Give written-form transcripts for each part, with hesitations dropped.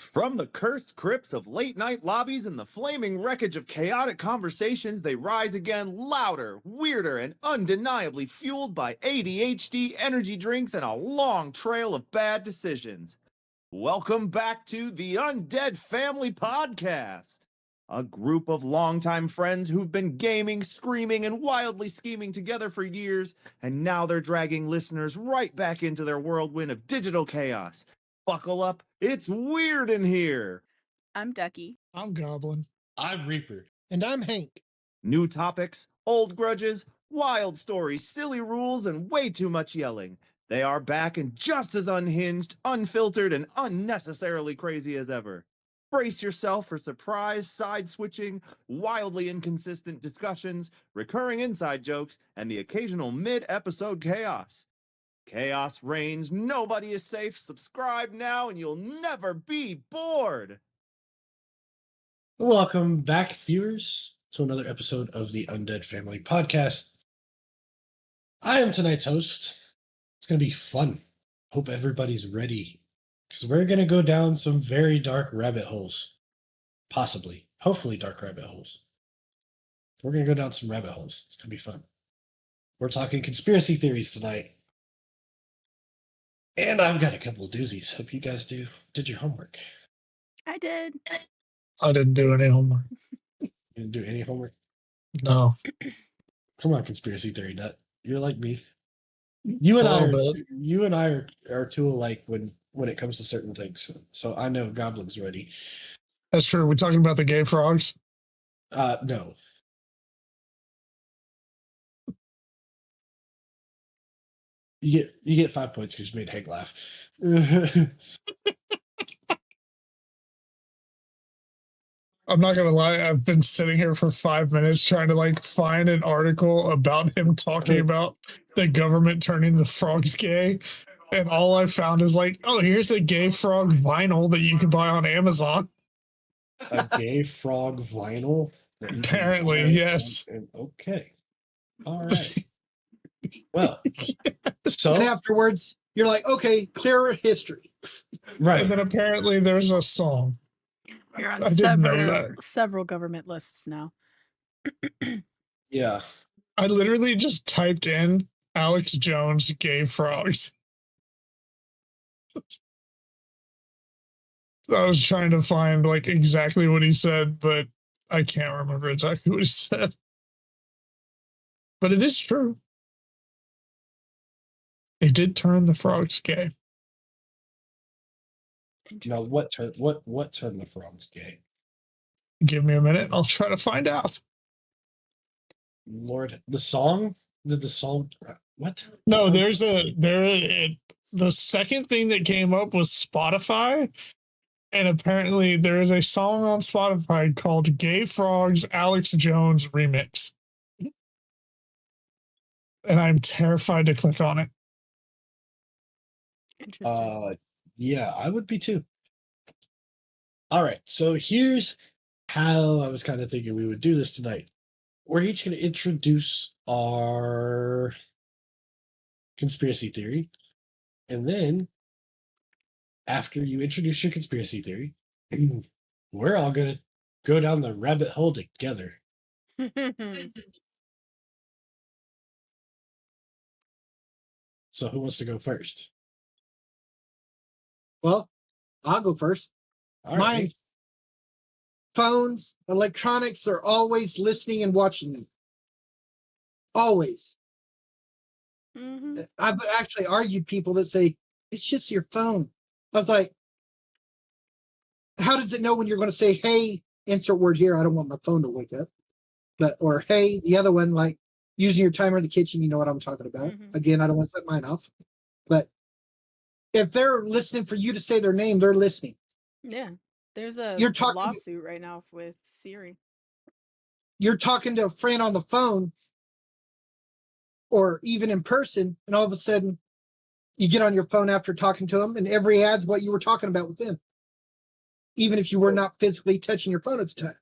From the cursed crypts of late night lobbies and the flaming wreckage of chaotic conversations, they rise again louder, weirder, and undeniably fueled by ADHD energy drinks and a long trail of bad decisions. Welcome back to the Undead Family Podcast, a group of longtime friends who've been gaming, screaming, and wildly scheming together for years, and now they're dragging listeners right back into their whirlwind of digital chaos. Buckle up, it's weird in here. I'm Ducky. I'm Goblin. I'm Reaper. And I'm Hank. New topics, old grudges, wild stories, silly rules, and way too much yelling. They are back and just as unhinged, unfiltered, and unnecessarily crazy as ever. Brace yourself for surprise, side-switching, wildly inconsistent discussions, recurring inside jokes, and the occasional mid-episode chaos. Chaos reigns, nobody is safe. Subscribe now and you'll never be bored. Welcome back, viewers, to another episode of the Undead Family Podcast. I am tonight's host. It's going to be fun. Hope everybody's ready, because we're going to go down some very dark rabbit holes. Possibly. Hopefully dark rabbit holes. We're going to go down some rabbit holes. It's going to be fun. We're talking conspiracy theories tonight. And I've got a couple of doozies. Hope you guys did your homework. I did. I didn't do any homework. You didn't do any homework? No. Come on, conspiracy theory nut. You're like me. You and I are too alike when it comes to certain things. So I know Goblin's ready. That's true. We're talking about the gay frogs. No. You get 5 points because you made Hank laugh. I'm not gonna lie, I've been sitting here for 5 minutes trying to find an article about him talking about the government turning the frogs gay, and all I found is here's a gay frog vinyl that you can buy on Amazon. A gay frog vinyl? Apparently, yes. Okay. All right. Well, so and afterwards, you're like, okay, clear history. Right. And then apparently there's a song. You're on I didn't know several government lists now. Yeah. I literally just typed in Alex Jones gay frogs. I was trying to find exactly what he said, but I can't remember exactly what he said. But it is true. They did turn the frogs gay. Now, what turned the frogs gay? Give me a minute. I'll try to find out. Lord, the song? Did the song? What? No, the second thing that came up was Spotify, and apparently there is a song on Spotify called "Gay Frogs Alex Jones Remix," and I'm terrified to click on it. Interesting. Yeah, I would be too. All right, so here's how I was kind of thinking we would do this tonight. We're each going to introduce our conspiracy theory, and then after you introduce your conspiracy theory, we're all going to go down the rabbit hole together. So who wants to go first? Well, I'll go first. All right. Mine's phones, electronics are always listening and watching you. Always. Mm-hmm. I've actually argued people that say, it's just your phone. I was like, how does it know when you're going to say, hey, insert word here, I don't want my phone to wake up. Or hey, the other one, using your timer in the kitchen, you know what I'm talking about. Mm-hmm. Again, I don't want to set mine off. But if they're listening for you to say their name, they're listening. Yeah. There's a lawsuit right now with Siri. You're talking to a friend on the phone or even in person, and all of a sudden you get on your phone after talking to them, and every ad's what you were talking about with them, even if you were not physically touching your phone at the time.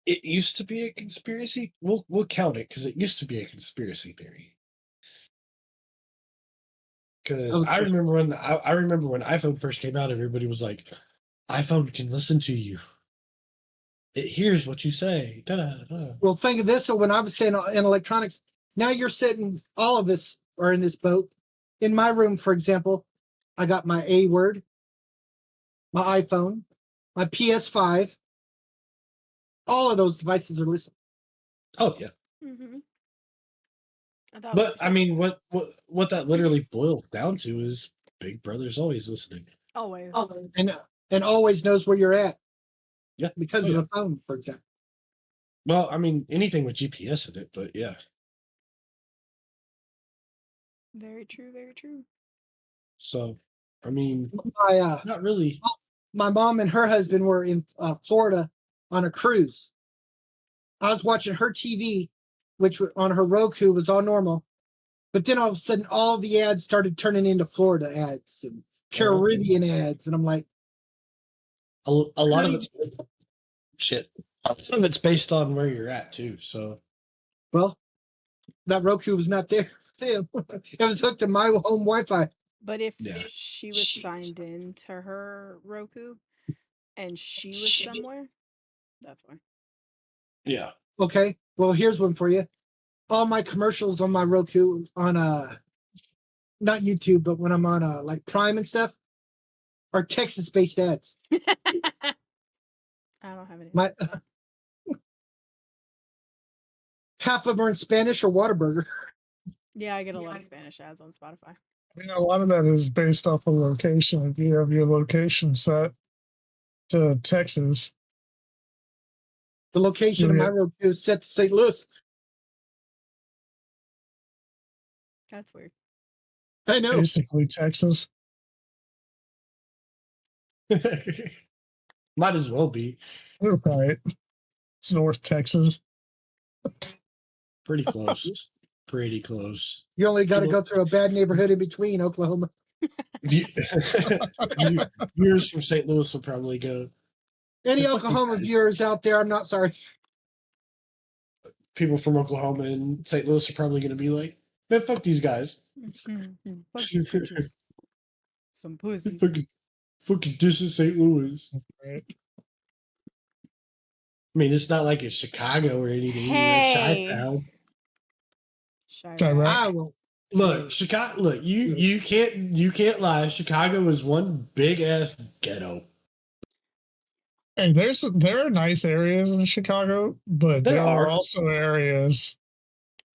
It used to be a conspiracy. We'll count it because it used to be a conspiracy theory. Because I remember when iPhone first came out, everybody was like, iPhone can listen to you. It hears what you say. Da-da-da. Well, think of this. So when I was saying in electronics, now you're sitting, all of us are in this boat. In my room, for example, I got my A word, my iPhone, my PS5. All of those devices are listening. Oh yeah. Mm-hmm. But I mean, what that literally boils down to is Big Brother's always listening. Always. And always knows where you're at. Yeah. Because of the phone, for example. Well, I mean, anything with GPS in it, but yeah. Very true, very true. So, I mean, not really. My mom and her husband were in Florida on a cruise. I was watching her TV, which on her Roku was all normal. But then all of a sudden, all the ads started turning into Florida ads and Caribbean ads. And I'm like, a lot of it's shit. Some of it's based on where you're at, too. So, well, that Roku was not there for them. It was hooked to my home Wi Fi. But if she was signed in to her Roku and she was somewhere, that's why. Yeah. Okay. Well, here's one for you. All my commercials on my Roku on not YouTube, but when I'm on like Prime and stuff, are Texas-based ads. I don't have any. Half of them are in Spanish or Whataburger. Yeah, I get a lot of Spanish ads on Spotify. You know, a lot of that is based off of location. If you have your location set to Texas, the location of my Roku is set to St. Louis. That's weird. I know. Basically, Texas. Might as well be. Right. It's North Texas. Pretty close. Pretty close. You only got to go through a bad neighborhood in between Oklahoma. Viewers from St. Louis will probably go. Any Oklahoma viewers out there, I'm not sorry. People from Oklahoma and St. Louis are probably going to be like, man, fuck these guys. Fuck these bitches. Some pussies. Fucking dissing St. Louis. Right. I mean, it's not like it's Chicago or anything. Hey. Chi-town. Right. Look, Chicago. Look, you can't lie. Chicago is one big ass ghetto. Hey, there are nice areas in Chicago, but there are also areas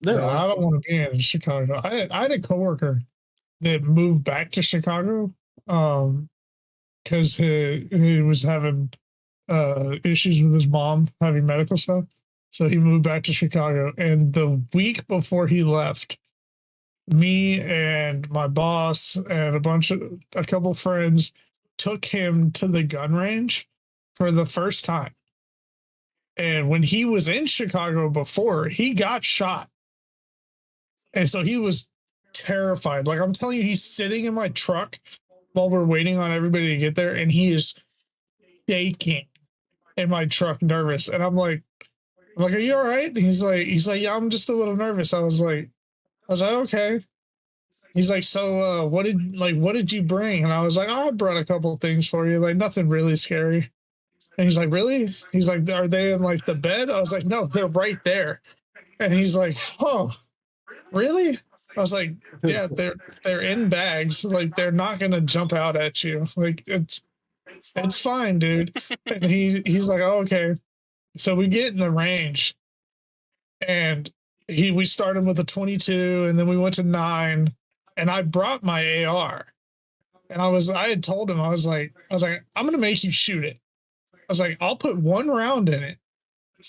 that I don't want to be in Chicago. I had a coworker that moved back to Chicago because he was having issues with his mom having medical stuff. So he moved back to Chicago. And the week before he left, me and my boss and a couple friends took him to the gun range for the first time. And when he was in Chicago before, he got shot. And so he was terrified. Like, I'm telling you, he's sitting in my truck while we're waiting on everybody to get there, and he is shaking in my truck, nervous. And I'm like, are you all right? And he's like, yeah, I'm just a little nervous. I was like, okay. He's like, so what did you bring? And I was like, I brought a couple of things for you, like nothing really scary. And he's like, really? He's like, are they in like the bed? I was like, no, they're right there. And he's like, oh, really? I was like, yeah, they're in bags. Like, they're not gonna jump out at you. Like, it's fine, dude. And he's like, oh, okay. So we get in the range, and we started with a 22, and then we went to 9, and I brought my AR, and I had told him, I was like, I'm gonna make you shoot it. I was like, I'll put 1 round in it,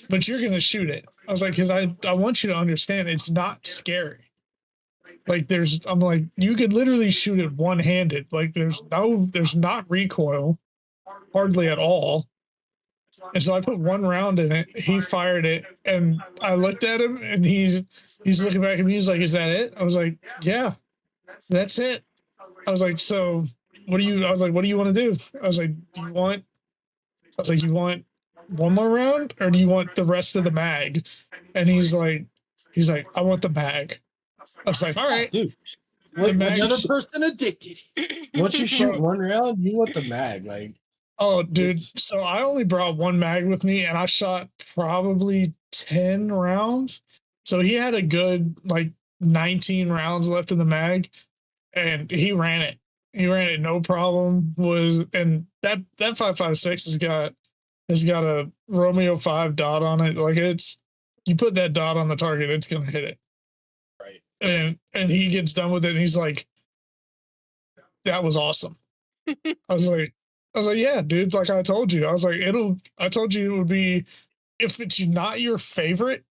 but you're gonna shoot it. I was like, because I want you to understand, it's not scary. Like, I'm like, you could literally shoot it one-handed. Like, there's not recoil, hardly at all. And so I put 1 round in it. He fired it, and I looked at him, and he's looking back at me. He's like, "Is that it?" I was like, "Yeah, that's it." I was like, "So, what do you want to do?" I was like, you want 1 more round, or do you want the rest of the mag?" And he's like, "I want the mag." I was like, "All right, dude." What, mag- Another person addicted. once you shoot one round, you want the mag. Like, Oh, dude. It's- So I only brought one mag with me and I shot probably 10 rounds. So he had a good like 19 rounds left in the mag and he ran it. He ran it no problem. And that 5.56 has got a Romeo 5 dot on it. Like you put that dot on the target, it's gonna hit it. right. And he gets done with it and he's like, that was awesome. I was like, yeah, dude, like I told you. I was like, I told you it would be, if it's not your favorite,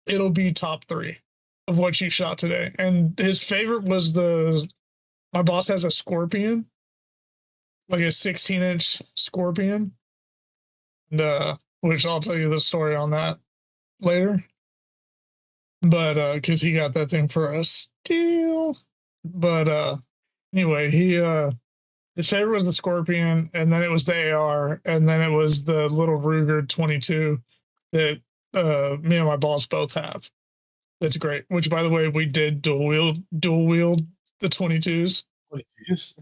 it'll be top 3 of what you shot today. And his favorite was my boss has a scorpion, like a 16-inch scorpion. And which I'll tell you the story on that later. But because he got that thing for a steal. But anyway, his favorite was the Scorpion, and then it was the AR, and then it was the little Ruger 22 that me and my boss both have. That's great. Which, by the way, we did dual wield the 22s. Wait, you just-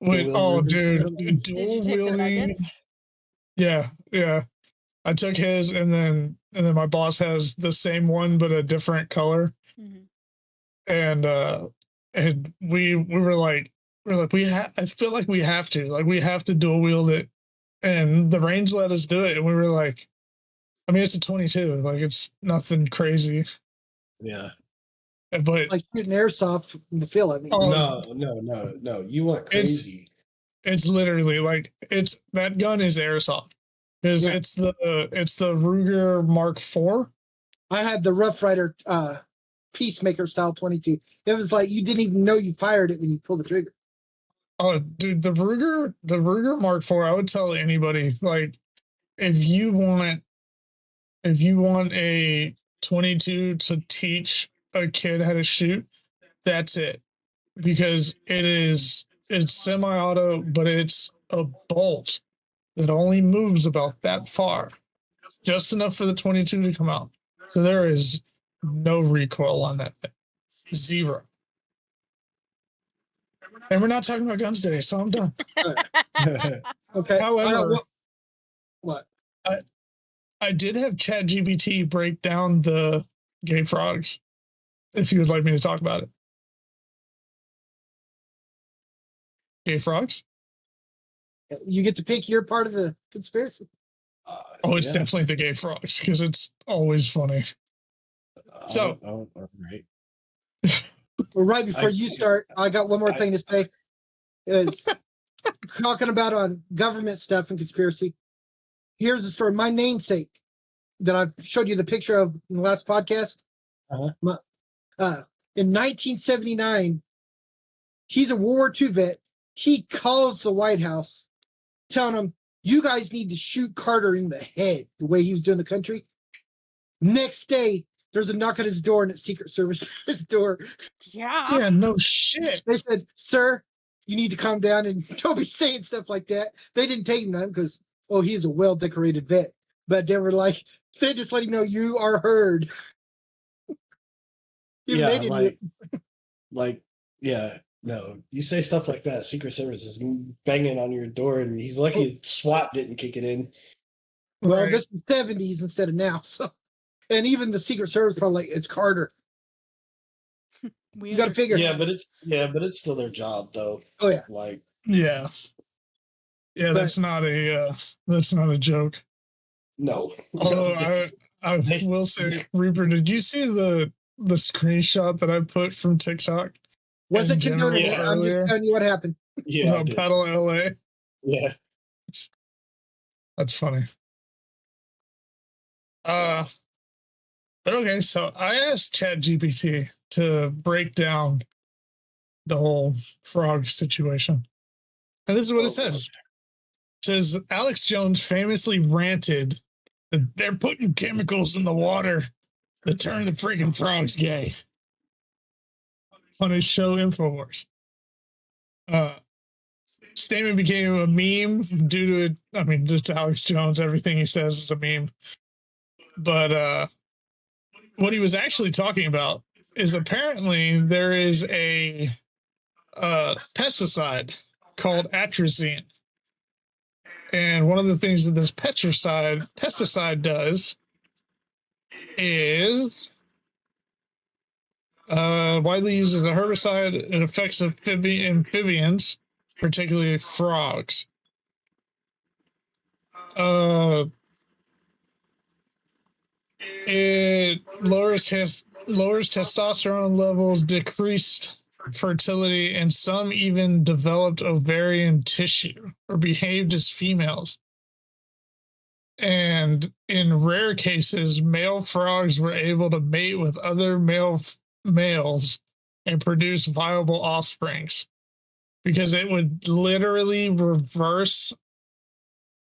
Oh, dude, Did dual you take the wielding. nuggets? Yeah. I took his, and then my boss has the same one but a different color, Mhm. and we were like. I feel like we have to dual wield it, and the range let us do it. And we were like, I mean, it's a 22, like it's nothing crazy, Yeah. but It's like shooting airsoft in the field. I mean, Oh, No. You went crazy. it's literally like that gun is airsoft because Yeah. it's the Ruger Mark IV. I had the Rough Rider Peacemaker style 22. It was like you didn't even know you fired it when you pulled the trigger. Oh, dude, the Ruger Mark IV. I would tell anybody, like, if you want a 22 to teach a kid how to shoot, that's it, because it's semi-auto, but it's a bolt that only moves about that far, just enough for the 22 to come out. So there is no recoil on that thing, 0. And we're not talking about guns today, so I'm done. Okay. However, what? I did have ChatGPT break down the gay frogs, if you would like me to talk about it. Gay frogs? You get to pick your part of the conspiracy. Oh, it's Yeah. definitely the gay frogs, because it's always funny. So- all right. Well, right before I- you start, I got one more thing to say. Is talking about on government stuff and conspiracy. Here's the story. My namesake that I've showed you the picture of in the last podcast. Uh-huh. In 1979, he's a World War II vet. He calls the White House, telling them, "You guys need to shoot Carter in the head," the way he was doing the country. Next day, there's a knock on his door, and it's Secret Service at his door. Yeah. Yeah, no shit. They said, "Sir, you need to calm down and don't be saying stuff like that." They didn't take him none because, oh, he's a well-decorated vet. But they were like, they just let him know you are heard. Even they didn't- no. You say stuff like that, Secret Service is banging on your door, and he's lucky SWAT didn't kick it in. well, Right. this is 70s instead of now. So, and even the Secret Service probably like, it's Carter. We You gotta figure- understand. But it's still their job, though. Oh yeah, Like, Yeah. Yeah, But- that's not a joke. no. Although I will say, Reaper, did you see the screenshot that I put from TikTok? wasn't In condoning general, it. I'm just earlier. telling you what happened. Yeah, I About did. Battle of LA? Yeah. That's funny. But okay, so I asked ChatGPT to break down the whole frog situation. And this is what it says. It says Alex Jones famously ranted that they're putting chemicals in the water that turn the freaking frogs gay on his show InfoWars. Statement became a meme due to just Alex Jones. Everything he says is a meme. But what he was actually talking about is apparently there is a pesticide called atrazine. And one of the things that this pesticide does is widely used as a herbicide. It affects amphibians, particularly frogs. It lowers testosterone levels, decreased fertility, and some even developed ovarian tissue or behaved as females. And in rare cases, male frogs were able to mate with other males and produce viable offsprings, because it would literally reverse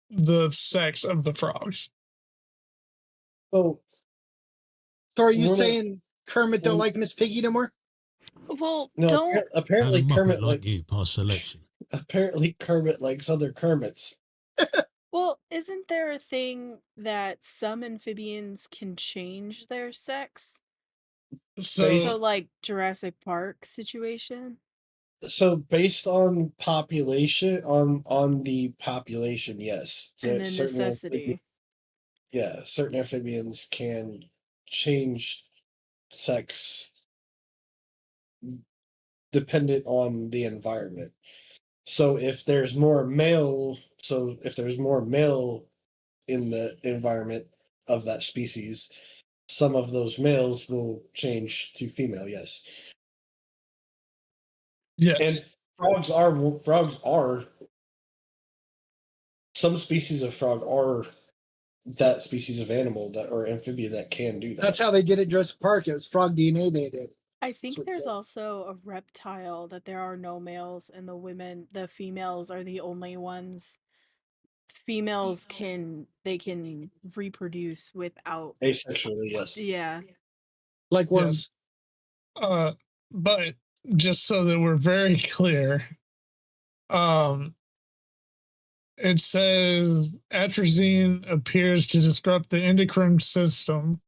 the sex of the frogs. So are you One of- saying Kermit don't one- like Miss Piggy no more? Well, no, don't. apparently And a Kermit Muppet like you, past selection. apparently Kermit likes other Kermits. Well, isn't there a thing that some amphibians can change their sex? So, So, like Jurassic Park situation. So based on population, on the population, yes. And then certain necessity. certain amphibians can change sex dependent on the environment. So if there's more male in the environment of that species, some of those males will change to female, yes. yes. And frogs are some species of frog are that species of animal that or amphibian that can do that. That's how they did it in Jurassic Park. It was frog DNA they did. I think what there's the- also a reptile that there are no males and the females are the only ones. Females can reproduce without. Asexually, yes. Yeah. Like worms. Yes. But just so that we're very clear, it says atrazine appears to disrupt the endocrine system,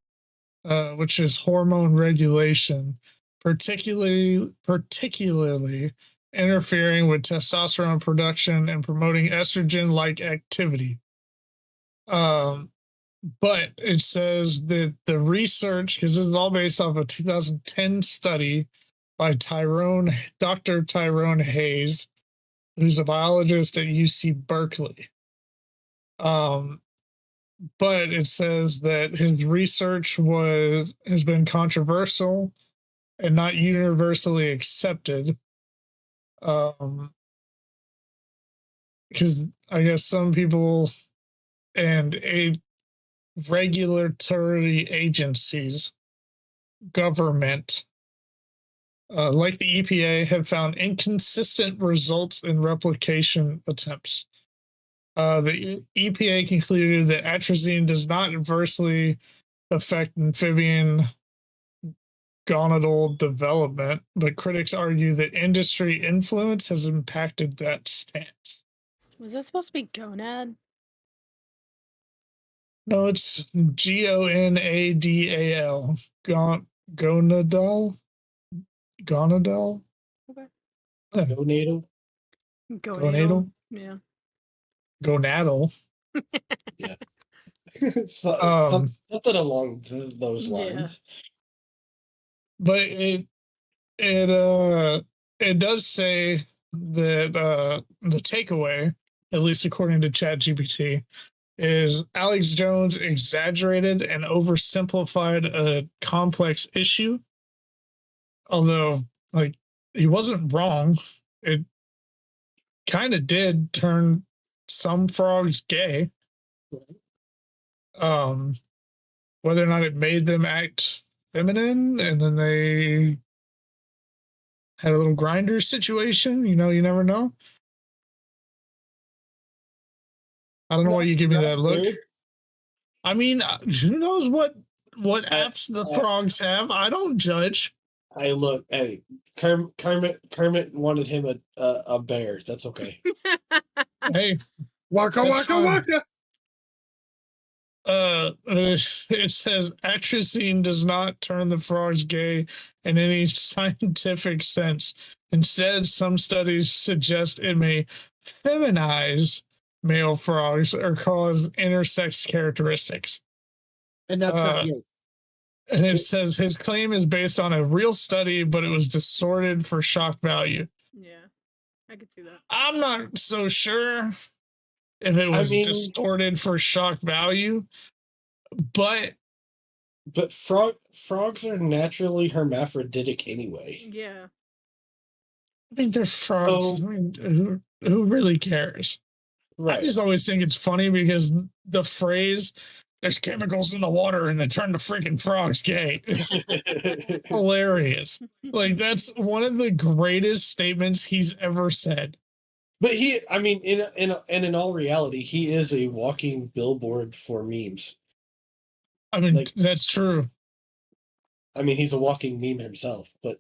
which is hormone regulation, particularly interfering with testosterone production and promoting estrogen-like activity. But it says that the research, because this is all based off a 2010 study by Dr. Tyrone Hayes, who's a biologist at UC Berkeley. But it says that his research has been controversial and not universally accepted. Because I guess some people and regulatory agencies, government, like the EPA, have found inconsistent results in replication attempts. The EPA concluded that atrazine does not adversely affect amphibian gonadal development, but critics argue that industry influence has impacted that stance. Was that supposed to be gonad? No, it's Gonadal. Gonadal? Gonadal? Okay. Gonadal. Gonadal? Yeah. Gonadal. Something along those Yeah. lines. But it does say that the takeaway, at least according to ChatGPT, is Alex Jones exaggerated and oversimplified a complex issue. Although, like, he wasn't wrong. It kind of did turn some frogs gay. Whether or not it made them act feminine, and then they had a little grinder situation, you never know. I don't know why you give me that look. I mean, who knows what apps the frogs have? I don't judge. Hey, Kermit wanted him a bear. That's okay. Hey, Waka That's waka fine. waka. It says atrazine does not turn the frogs gay in any scientific sense. Instead, some studies suggest it may feminize male frogs or cause intersex characteristics. And that's not Uh, good. And it says his claim is based on a real study, but it was distorted for shock value. Yeah, I could see that. I'm not so sure if it was distorted for shock value, but frogs are naturally hermaphroditic anyway. Yeah. I mean, they're frogs. Oh. I mean, who really cares? Right. I just always think it's funny because the phrase "there's chemicals in the water and they turn the freaking frogs gay" is hilarious. Like, that's one of the greatest statements he's ever said. But in all reality, he is a walking billboard for memes. I mean, that's true. I mean, he's a walking meme himself, but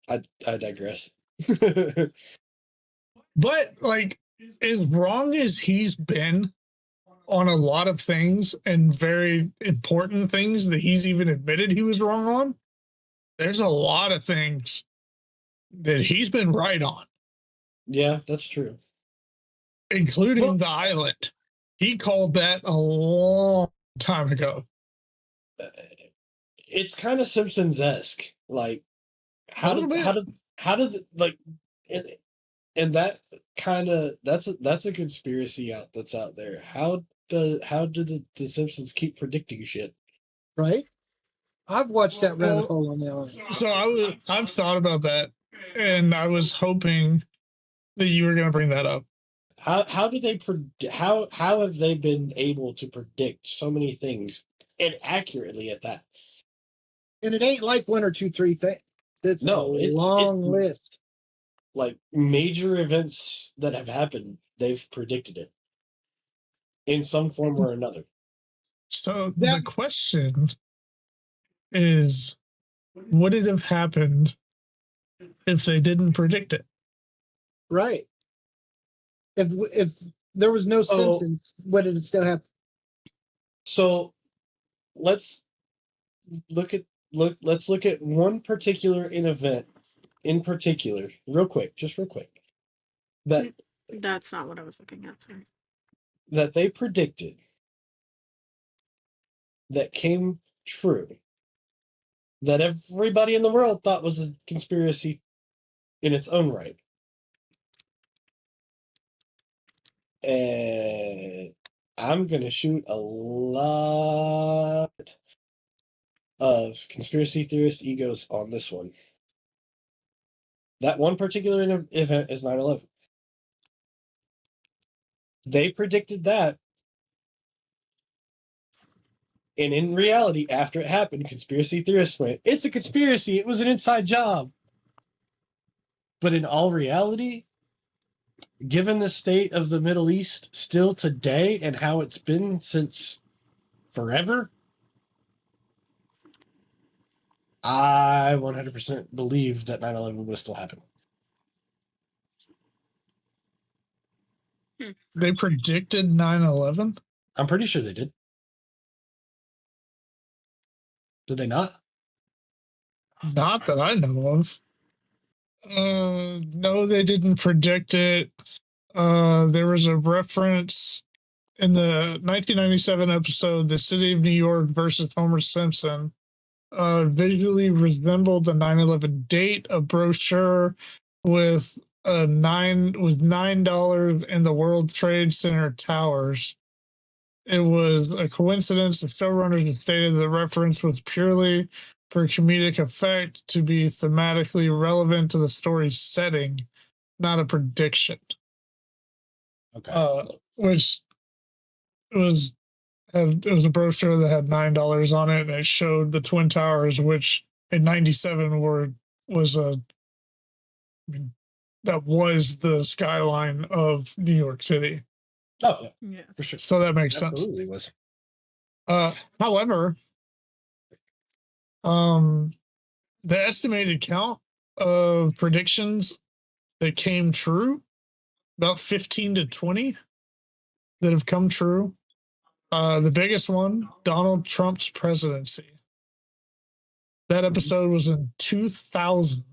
I digress. But, like, as wrong as he's been on a lot of things and very important things that he's even admitted he was wrong on, there's a lot of things that he's been right on. Yeah, that's true. Including the island. He called that a long time ago. It's kind of Simpsons-esque. Like, how did like, and that kind of that's a conspiracy that's out there. How do the Simpsons keep predicting shit? Right? I've watched that rabbit hole on the island. So I've thought about that, and I was hoping that you were going to bring that up. How do they how have they been able to predict so many things and accurately at that? And it ain't like 1 or 2, 3 things. It's a long list. Like major events that have happened, they've predicted it in some form or another. So the question is, would it have happened if they didn't predict it? Right. If there was no Simpsons, would it still happen? So let's look at one particular event in particular, real quick. That's not what I was looking at, sorry. That they predicted that came true, that everybody in the world thought was a conspiracy in its own right. And I'm going to shoot a lot of conspiracy theorist egos on this one. That one particular event is 9/11. They predicted that. And in reality, after it happened, conspiracy theorists went, "It's a conspiracy. It was an inside job." But in all reality, given the state of the Middle East still today and how it's been since forever, I 100% believe that 9/11 will still happen. They predicted 9/11? I'm pretty sure they did. Did they not? Not that I know of. No, they didn't predict it. There was a reference in the 1997 episode, The City of New York versus Homer Simpson, visually resembled the 9/11 date, a brochure with $9 in the World Trade Center towers. It was a coincidence. The showrunners stated the reference was purely for comedic effect to be thematically relevant to the story's setting, not a prediction. Okay. Which it was a brochure that had $9 on it, and it showed the Twin Towers, which in '97 that was the skyline of New York City. Oh, yeah, for sure. So that makes sense. Absolutely was. However, the estimated count of predictions that came true, about 15 to 20 that have come true. The biggest one, Donald Trump's presidency. That episode was in 2000.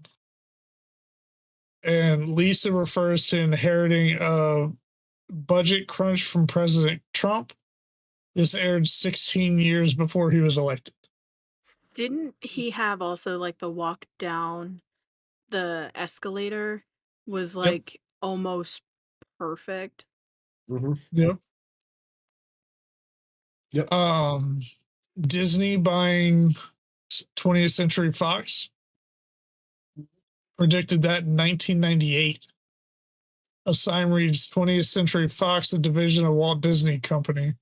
and Lisa refers to inheriting a budget crunch from President Trump. This aired 16 years before he was elected. Didn't he have also like the walk down the escalator was like almost perfect? Mm-hmm. Yep. Yep. Disney buying 20th Century Fox predicted that in 1998. A sign reads 20th Century Fox, a division of Walt Disney Company.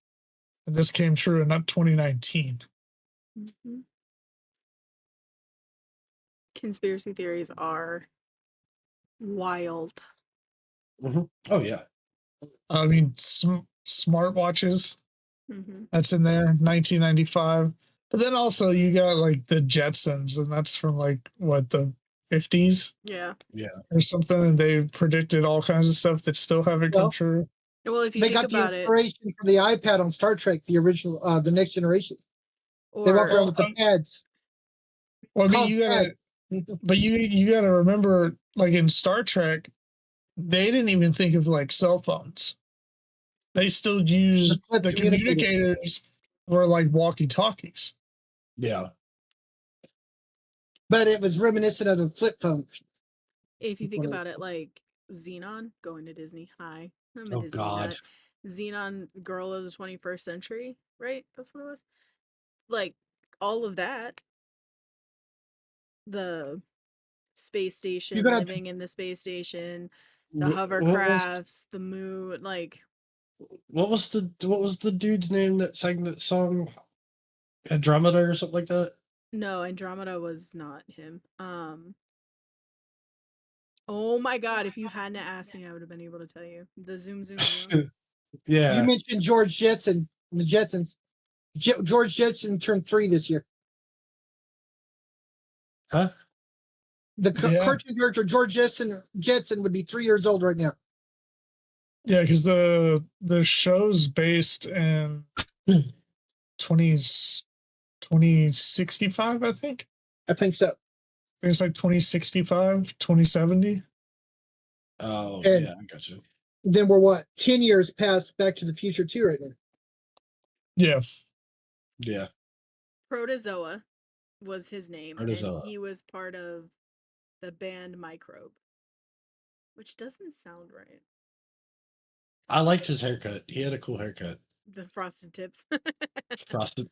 And this came true in 2019. Mm-hmm. Conspiracy theories are wild. Mm-hmm. Oh yeah. I mean, smartwatches, Mm-hmm. that's in there, 1995. But then also you got like the Jetsons, and that's from like what, the 50s Yeah. or something. And they predicted all kinds of stuff that still haven't come Well, true. Well, if you They think got the about it, inspiration from the iPad on Star Trek, the original, the Next Generation. They walk or around with the pads. Well, I mean, Called you gotta, pad. but you gotta remember, like in Star Trek, they didn't even think of like cell phones. They still used flip the communicator. communicators were like walkie talkies. Yeah. But it was reminiscent of the flip phone. if you think What about it, like Xenon going to Disney. Hi, I'm a Oh, Disney God. nut. Xenon, girl of the 21st century, right? That's what it was. Like all of that. The space station, gotta- living in the space station, the What was hovercrafts, the moon, like what was the dude's name that sang that song? Andromeda or something like that? no, Andromeda was not him. Oh my god, if you hadn't asked me, I would have been able to tell you. The zoom zoom zoom. Yeah. You mentioned George Jetson, the Jetsons. George Jetson turned 3 this year. Huh? The Yeah. cartoon character George Jetson would be 3 years old right now. Yeah, because the show's based in 2065, I think. I think so. It's like 2065, 2070. Oh, And- yeah, I got you. Then we're what? 10 years past Back to the Future 2 right now. Yeah. Yeah. Protozoa was his name, Protozoa. and he was part of the band Microbe, which doesn't sound right. I liked his haircut. He had a cool haircut. The frosted tips. Frosted.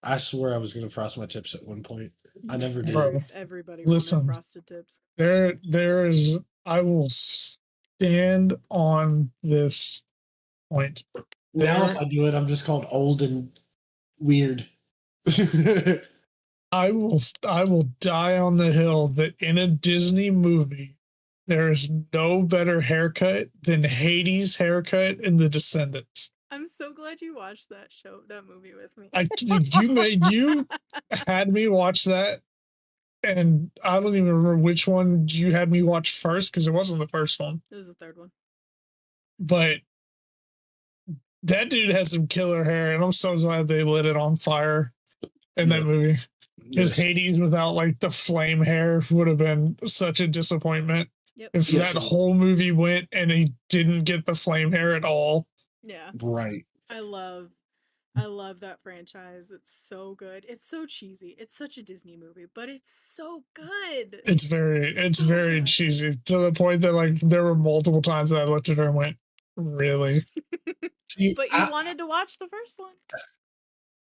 I swore I was gonna frost my tips at one point. I never did. Bro, Everybody listen. wanted frosted tips. There is, I will stand on this point. Now, There- if I do it, I'm just called old and weird. I will die on the hill that in a Disney movie there is no better haircut than Hades' haircut in The Descendants. I'm so glad you watched that movie with me. You had me watch that, and I don't even remember which one you had me watch first because it wasn't the first one. It was the third one. But that dude had some killer hair, and I'm so glad they lit it on fire in that Yeah. movie. Because Yes. Hades without like the flame hair would have been such a disappointment. Yep. If Yes. that whole movie went and he didn't get the flame hair at all. Yeah. Right. I love that franchise. It's so good. It's so cheesy. It's such a Disney movie, but it's so good. It's very So good. cheesy to the point that like there were multiple times that I looked at her and went, really? See, But you wanted to watch the first one.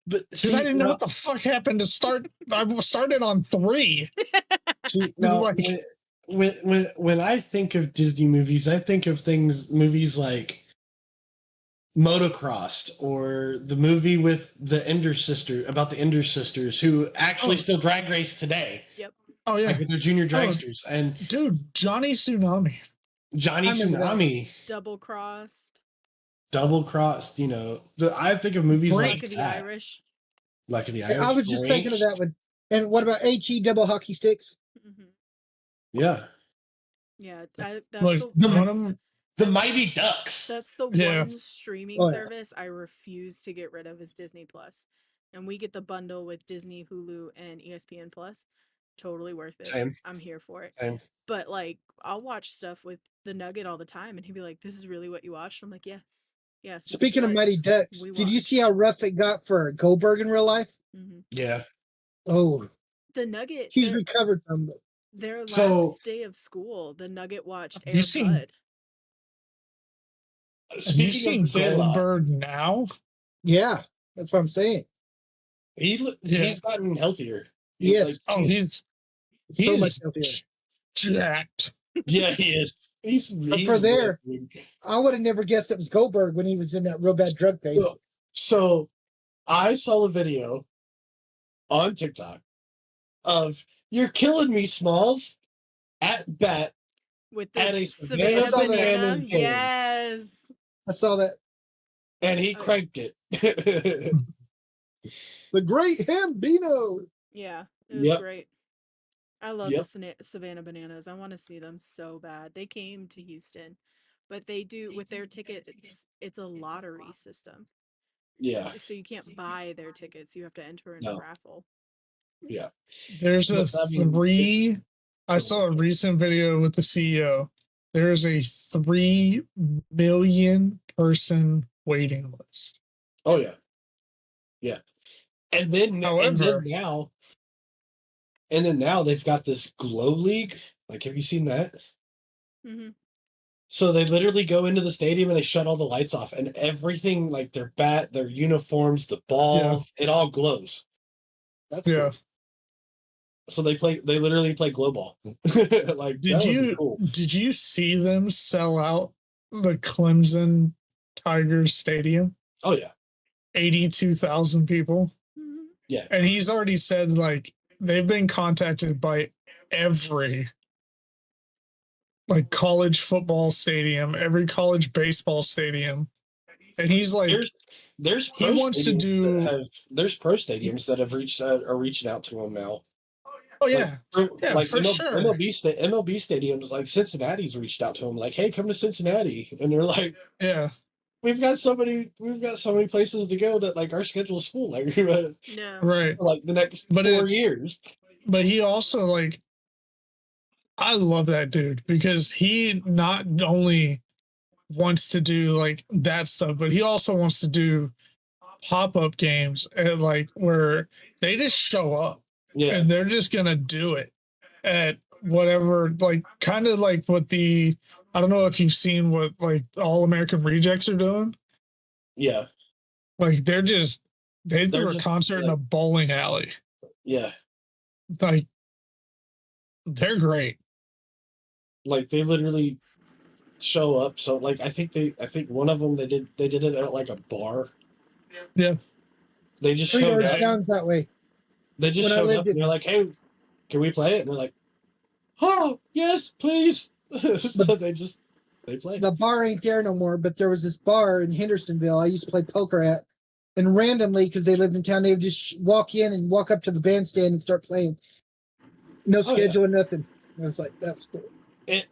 but Because I didn't know what the fuck happened to start. I started on 3. See, now, like- when I think of Disney movies, I think of movies like Motocrossed or the movie with the Ender sisters who actually still drag race today, Oh yeah, like with their junior dragsters, and dude, Johnny Tsunami. Johnny I remember that. Tsunami, Double Crossed. Double Crossed. You know, I think of movies Luck like of the that. Irish. Luck of the Hey, Irish. I was just thinking of that one. And what about HE double hockey sticks? Hmm. Yeah, Yeah. That's Look, the, one of that's- them. the Mighty Ducks. That's the Yeah. one streaming Oh, yeah. service I refuse to get rid of is Disney Plus. And we get the bundle with Disney, Hulu, and ESPN Plus. Totally worth it. Same. I'm here for it. Same. But like, I'll watch stuff with the Nugget all the time, and he'd be like, "This is really what you watched?" I'm like, "Yes, yes." this is Speaking of what Mighty Ducks, we did you watched." see how rough it got for Goldberg in real life? Mhm. Yeah. Oh, The Nugget, he's recovered from it. their So- last day of school, the Nugget watched Have you Air seen- Bud. Have you Speaking seen of Bella, Goldberg now? Yeah, that's what I'm saying. Yeah. he's gotten healthier. Yes, Oh, he's so much he's healthier. jacked. yeah, he is. He's for there- really- I would have never guessed it was Goldberg when he was in that real bad drug phase. So I saw a video on TikTok of "You're killing me, Smalls" at bat. With At the a Savannah Savannah banana. Bananas game. Yes. I saw that. And he cranked it. The Great Hambino. Yeah, it was Yep. great. I love Yep. the Savannah Bananas. I want to see them so bad. They came to Houston, but they do with their tickets. It's a lottery system, Yeah. so you can't buy their tickets. You have to enter in No. a raffle. Yeah. There's a But, I mean, three. I saw a recent video with the CEO. There's a 3 million person waiting list. Oh yeah. Yeah. And then However- now they've got this glow league. Like, have you seen that? Hmm. So they literally go into the stadium and they shut all the lights off, and everything, like their bat, their uniforms, the ball, it all glows. That's Yeah. cool. So they literally play glow ball. Like, Did that would be you cool. did you see them sell out the Clemson Tigers Stadium? Oh yeah. 82,000 people. Hmm. Yeah. And he's already said like they've been contacted by every like college football stadium, every college baseball stadium. And he's like There's he pro wants to stadiums do- that there's pro stadiums that have are reaching out to him now. oh yeah. Yeah, like for sure. MLB stadiums, like Cincinnati's reached out to them, like, "Hey, come to Cincinnati," and they're like, Yeah. we've got so many places to go that like our schedule's full, like for No. Right. like the next But 4 it's- years. But he also like I love that dude because he not only wants to do like that stuff, but he also wants to do pop-up games and like where they just show up Yeah, and they're just gonna do it at whatever, like kind of like what the I don't know if you've seen what like All American Rejects are doing. yeah, Like they threw They're a just, concert in like- a bowling alley. yeah. Like they're great. Like they literally show up. So like I think one of them they did it at like a bar. Yeah. They just Three showed doors up. down's that way. They just when I showed lived up in- and they're like, "Hey, can we play it?" And they're like, "Oh, yes, please." So they play. The bar ain't there no more, but there was this bar in Hendersonville I used to play poker at. And randomly, because they lived in town, they would just walk in and walk up to the bandstand and start playing. No yeah. schedule, nothing. I was like, that's cool. and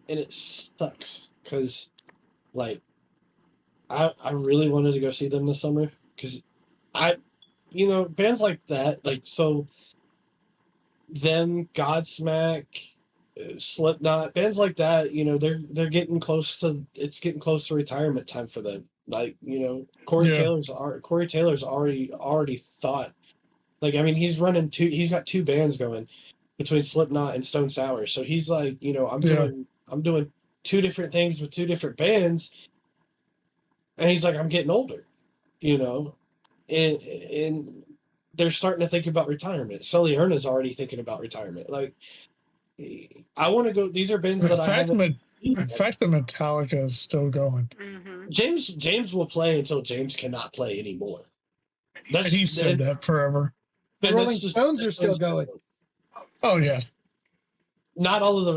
it sucks because like I really wanted to go see them this summer because bands like that, like, so them, Godsmack, Slipknot, bands like that, they're getting close to retirement time for them. Like, Corey Yeah. Taylor's already thought, like, I mean, he's got 2 bands going between Slipknot and Stone Sour. So he's like, I'm doing 2 different things with 2 different bands. And he's like, I'm getting older, and they're starting to think about retirement. Sully Erna's already thinking about retirement. Like, I want to go. These are bands that I haven't. In fact, the Metallica is still going. Hmm. James will play until James cannot play anymore. And he said that forever. The and Rolling that's just- Stones are still going. Oh yeah. Not all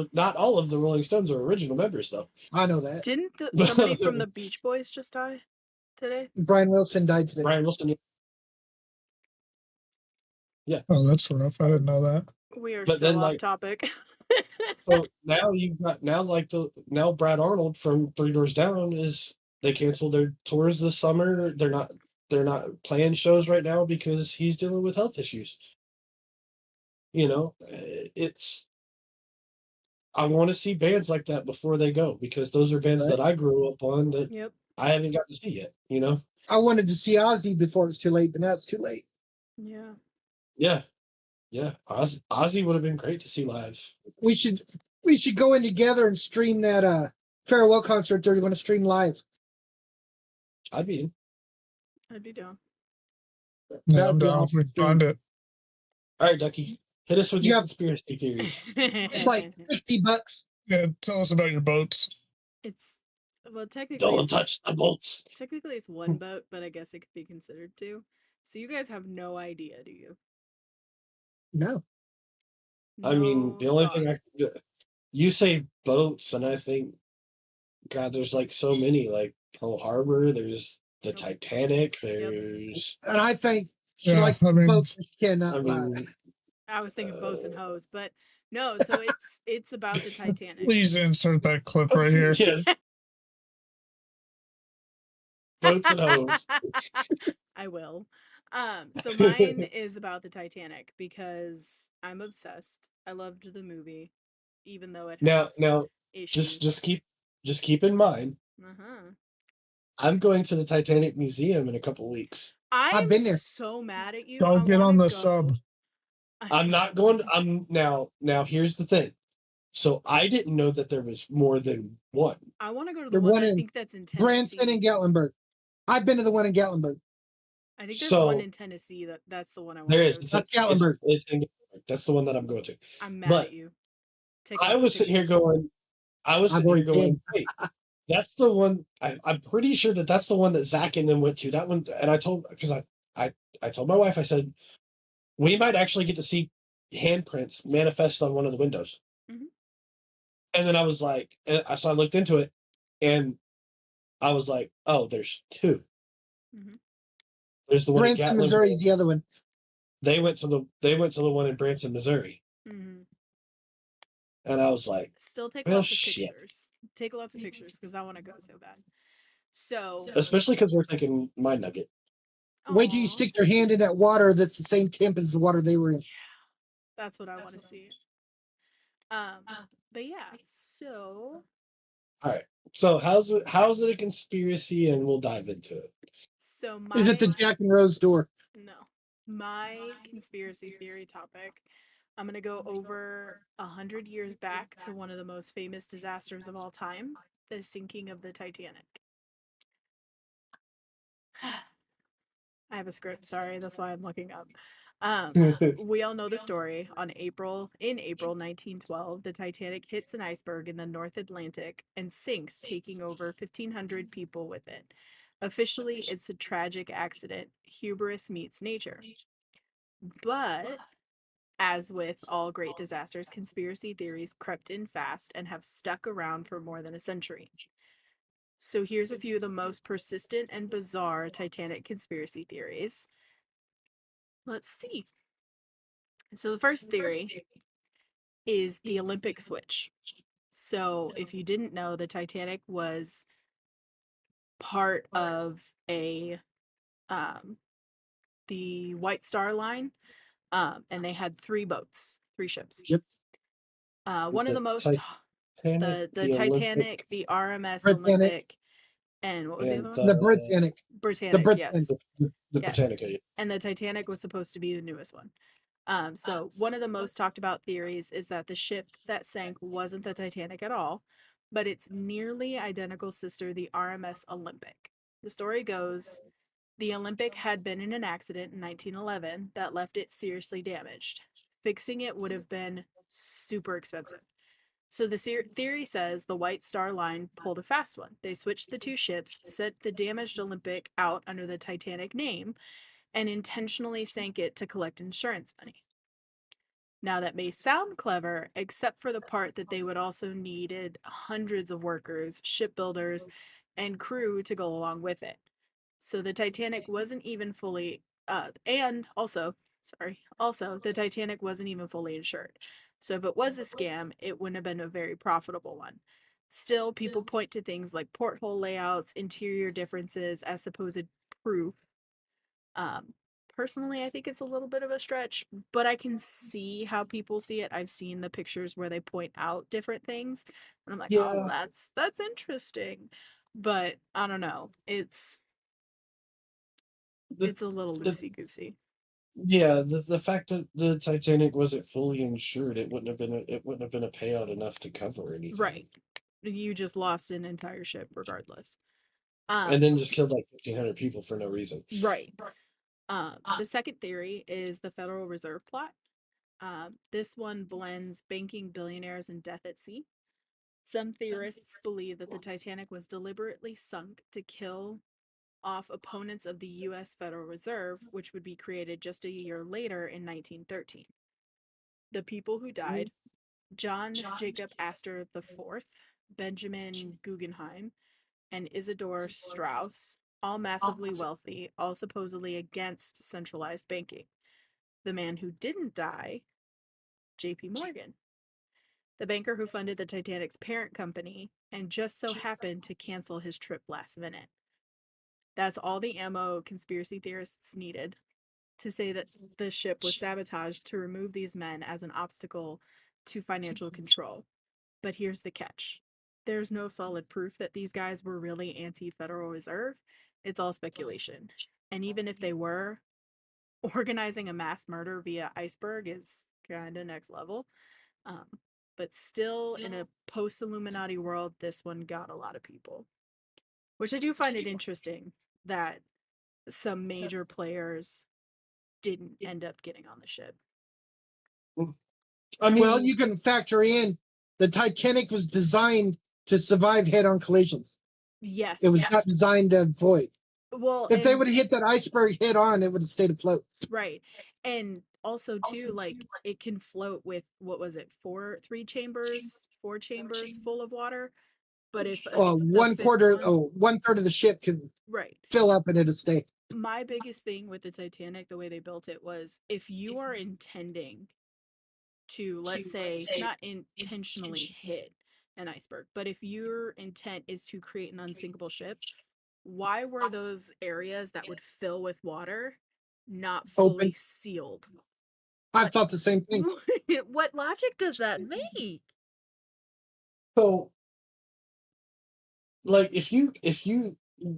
of the Rolling Stones are original members, though. I know that. Didn't somebody from the Beach Boys just die today? Brian Wilson died today. Brian Wilson. Oh, that's rough. I didn't know that. We are But so then, off like- topic. So now you've got now Brad Arnold from Three Doors Down they canceled their tours this summer. They're not playing shows right now because he's dealing with health issues. You know, it's I want to see bands like that before they go because those are bands Right. that I grew up on that Yep. I haven't got to see yet. You know, I wanted to see Ozzy before it's too late, but now it's too late. Yeah. yeah, yeah. Ozzy would have been great to see live. We should go in together and stream that farewell concert they're going to stream live. I'd be in. I'd be down. Yeah, That I'm would be down if we awesome. can find it. All right, Ducky, hit us with You your have- conspiracy theory. It's like $60. Yeah, tell us about your boats. It's well, technically Don't it's, touch the bolts. technically it's one boat, but I guess it could be considered two. So you guys have no idea, do you? No. I mean, the only thing thought. you say boats, and I think, God, there's like so many, like Pearl Harbor. There's the Nope. Titanic. There's, And I think she Yeah, likes I mean- boats and she cannot I lie. mean, I was thinking boats and hoes, but no. So it's about the Titanic. Please insert that clip right here. yes, boats and hoes. I will. So mine is about the Titanic because I'm obsessed. I loved the movie, even though it Now, has issues. just keep in mind, Uh-huh. I'm going to the Titanic Museum in a couple weeks. I'm been there. so mad at you. Don't I get on wanna the go. sub. I'm not going. I'm now. Here's the thing. So I didn't know that there was more than one. I want to go to the The one. one I in think that's in Tennessee. Branson and Gatlinburg. I've been to the one in Gatlinburg. I think there's So- one in Tennessee. That's the one I want There to is. go to. That's Gatlinburg. That's the one that I'm going to. I'm mad but at you. Take I lots of was sitting here pictures. going. I've already been. Wait, that's the one. I'm pretty sure that's the one that Zach and them went to. That one, and I told because I told my wife. I said we might actually get to see handprints manifest on one of the windows. Mhm. And then I was like, so I looked into it, and I was like, oh, there's two. Mhm. There's the one in Branson, Gatlinburg. Missouri is the other one. They went to the one in Branson, Missouri, Mhm. and I was like, Still take Well, lots of shit. pictures. Take lots of pictures because I want to go so bad. So especially because we're taking my nugget. Wait till you Aw, stick their hand in that water that's the same temp as the water they were in. that's what I want to see. But yeah. So So how's it a conspiracy? And we'll dive into it. my Is it the Jack and Rose door? No. My conspiracy theory topic. I'm gonna go over 100 years back to one of the most famous disasters of all time, the sinking of the Titanic. I have a script, sorry, that's why I'm looking up. We all know the story. In April 1912, the Titanic hits an iceberg in the North Atlantic and sinks, taking over 1,500 people with it. Officially, it's a tragic accident. Hubris meets nature. But, as with all great disasters, conspiracy theories crept in fast and have stuck around for more than a century. So here's a few of the most persistent and bizarre Titanic conspiracy theories. Let's see. So the first theory is the Olympic switch. So if you didn't know, the Titanic was part of the White Star Line, and they had 3 boats, 3 ships. Yep. One of the most the Titanic, the RMS Britannic. Olympic, and what was the And other one? The Britannic. Britannic, Britannic. yes. the Yes. Britannica. And the Titanic was supposed to be the newest one. So one of the most talked about theories is that the ship that sank wasn't the Titanic at all, but its nearly identical sister, the RMS Olympic. The story goes, the Olympic had been in an accident in 1911 that left it seriously damaged. Fixing it would have been super expensive. So the theory says the White Star Line pulled a fast one. They switched the 2 ships, sent the damaged Olympic out under the Titanic name, and intentionally sank it to collect insurance money. Now that may sound clever, except for the part that they would also needed hundreds of workers, shipbuilders, and crew to go along with it. So the Titanic wasn't even fully, also, the Titanic wasn't even fully insured. So if it was a scam, it wouldn't have been a very profitable one. Still, people point to things like porthole layouts, interior differences as supposed proof Personally, I think it's a little bit of a stretch, but I can see how people see it. I've seen the pictures where they point out different things, and I'm like, oh, Yeah. that's interesting. But I don't know. It's The, a little the loosey goosey. yeah, the fact that the Titanic wasn't fully insured, it wouldn't have been a payout enough to cover anything. Right. You just lost an entire ship regardless. And then just killed like 1,500 people for no reason. Right. The second theory is the Federal Reserve plot. This one blends banking billionaires and death at sea. Some theorists believe that the Titanic was deliberately sunk to kill off opponents of the U.S. Federal Reserve, which would be created just a year later in 1913. The people who died: John Jacob Astor IV, Benjamin Guggenheim, and Isidor Straus, all massively wealthy, all supposedly against centralized banking. The man who didn't die, J.P. Morgan, the banker who funded the Titanic's parent company and just so happened to cancel his trip last minute. That's all the ammo conspiracy theorists needed to say that the ship was sabotaged to remove these men as an obstacle to financial control. But here's the catch. There's no solid proof that these guys were really anti-Federal Reserve. It's all speculation. And even if they were, organizing a mass murder via iceberg is kind of next level. But still, in a post-Illuminati world, this one got a lot of people. Which I do find it interesting that some major players didn't end up getting on the ship. I mean, Well, you can factor in the Titanic was designed to survive head-on collisions. Yes. It was not designed to avoid. Well, If they would have hit that iceberg head-on, it would have stayed afloat. Right. And also too, like, it can float with, what was it, four chambers full of water. But if one third of the ship can right, fill up and it'll stay. my biggest thing with the Titanic, the way they built it, was if you are intending to, let's say, not intentionally hit an iceberg, but if your intent is to create an unsinkable ship, why were those areas that would fill with water not fully Open. sealed? I thought the same thing. What logic does that make? so like if you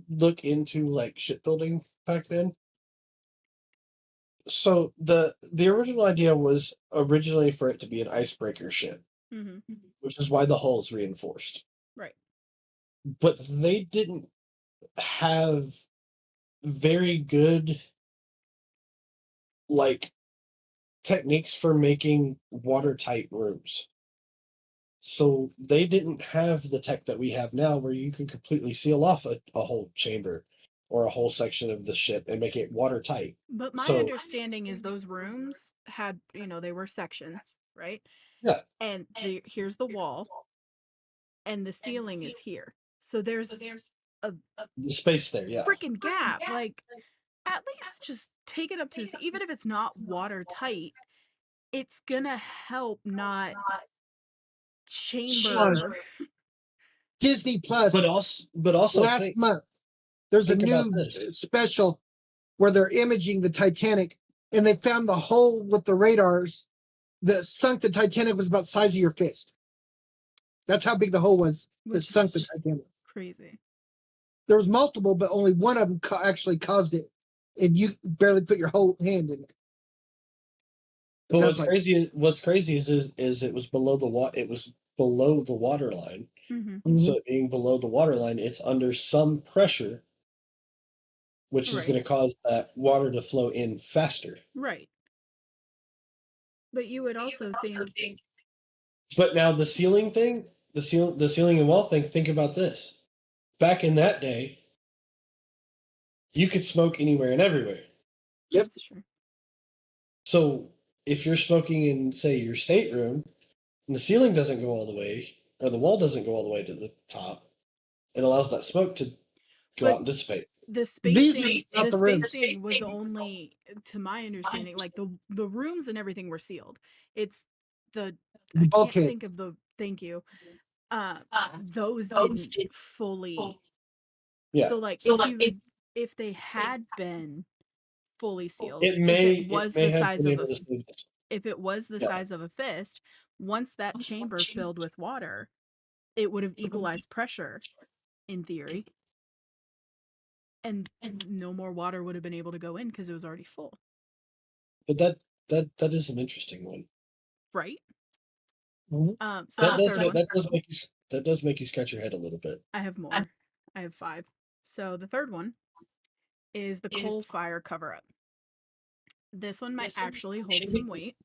look into like shipbuilding back then, so the original idea was originally for it to be an icebreaker ship, which is why the hull is reinforced. Right. But they didn't have very good like techniques for making watertight rooms. So they didn't have the tech that we have now where you can completely seal off a whole chamber or a whole section of the ship and make it watertight. But my So- understanding is those rooms had, they were sections, right? Yeah. And here's the wall, and the ceiling is here. So there's a The space there, yeah. freaking gap. Like, at least just take it up to, even if it's not watertight, it's gonna help not chamber. Disney Plus But also last think, month, there's a think about new this. special where they're imaging the Titanic, and they found the hole with the radars that sunk the Titanic was about the size of your fist. That's how big the hole was that Which sunk the is Titanic. Crazy. There was multiple, but only one of them actually caused it, and you barely put your whole hand in it. But That's what's crazy is it was below the water line. Mm-hmm. So it being below the water line, it's under some pressure, which is Right. going to cause that water to flow in faster. Right. But you would also think, But now the ceiling thing, the ceiling and wall thing, think about this. Back in that day, you could smoke anywhere and everywhere. Yep. that's true. So if you're smoking in, say, your stateroom, and the ceiling doesn't go all the way, or the wall doesn't go all the way to the top, it allows that smoke to go But out and dissipate. The These spacing, things, not the rooms. was only, to my understanding, like the rooms and everything were sealed. It's I can't bulkhead. think of the, thank you. Those didn't fully. Yeah. So like if they had been fully sealed. It may if it was it may the have size been of able a to save this. if it was the Yeah. size of a fist, once that chamber filled with water, it would have equalized pressure in theory. And no more water would have been able to go in because it was already full. But that is an interesting one. Right? Mhm. So That the does third one, that does make you scratch your head a little bit. I have more. I have 5. So the third one is the coal fire cover-up. This one might actually hold some weight.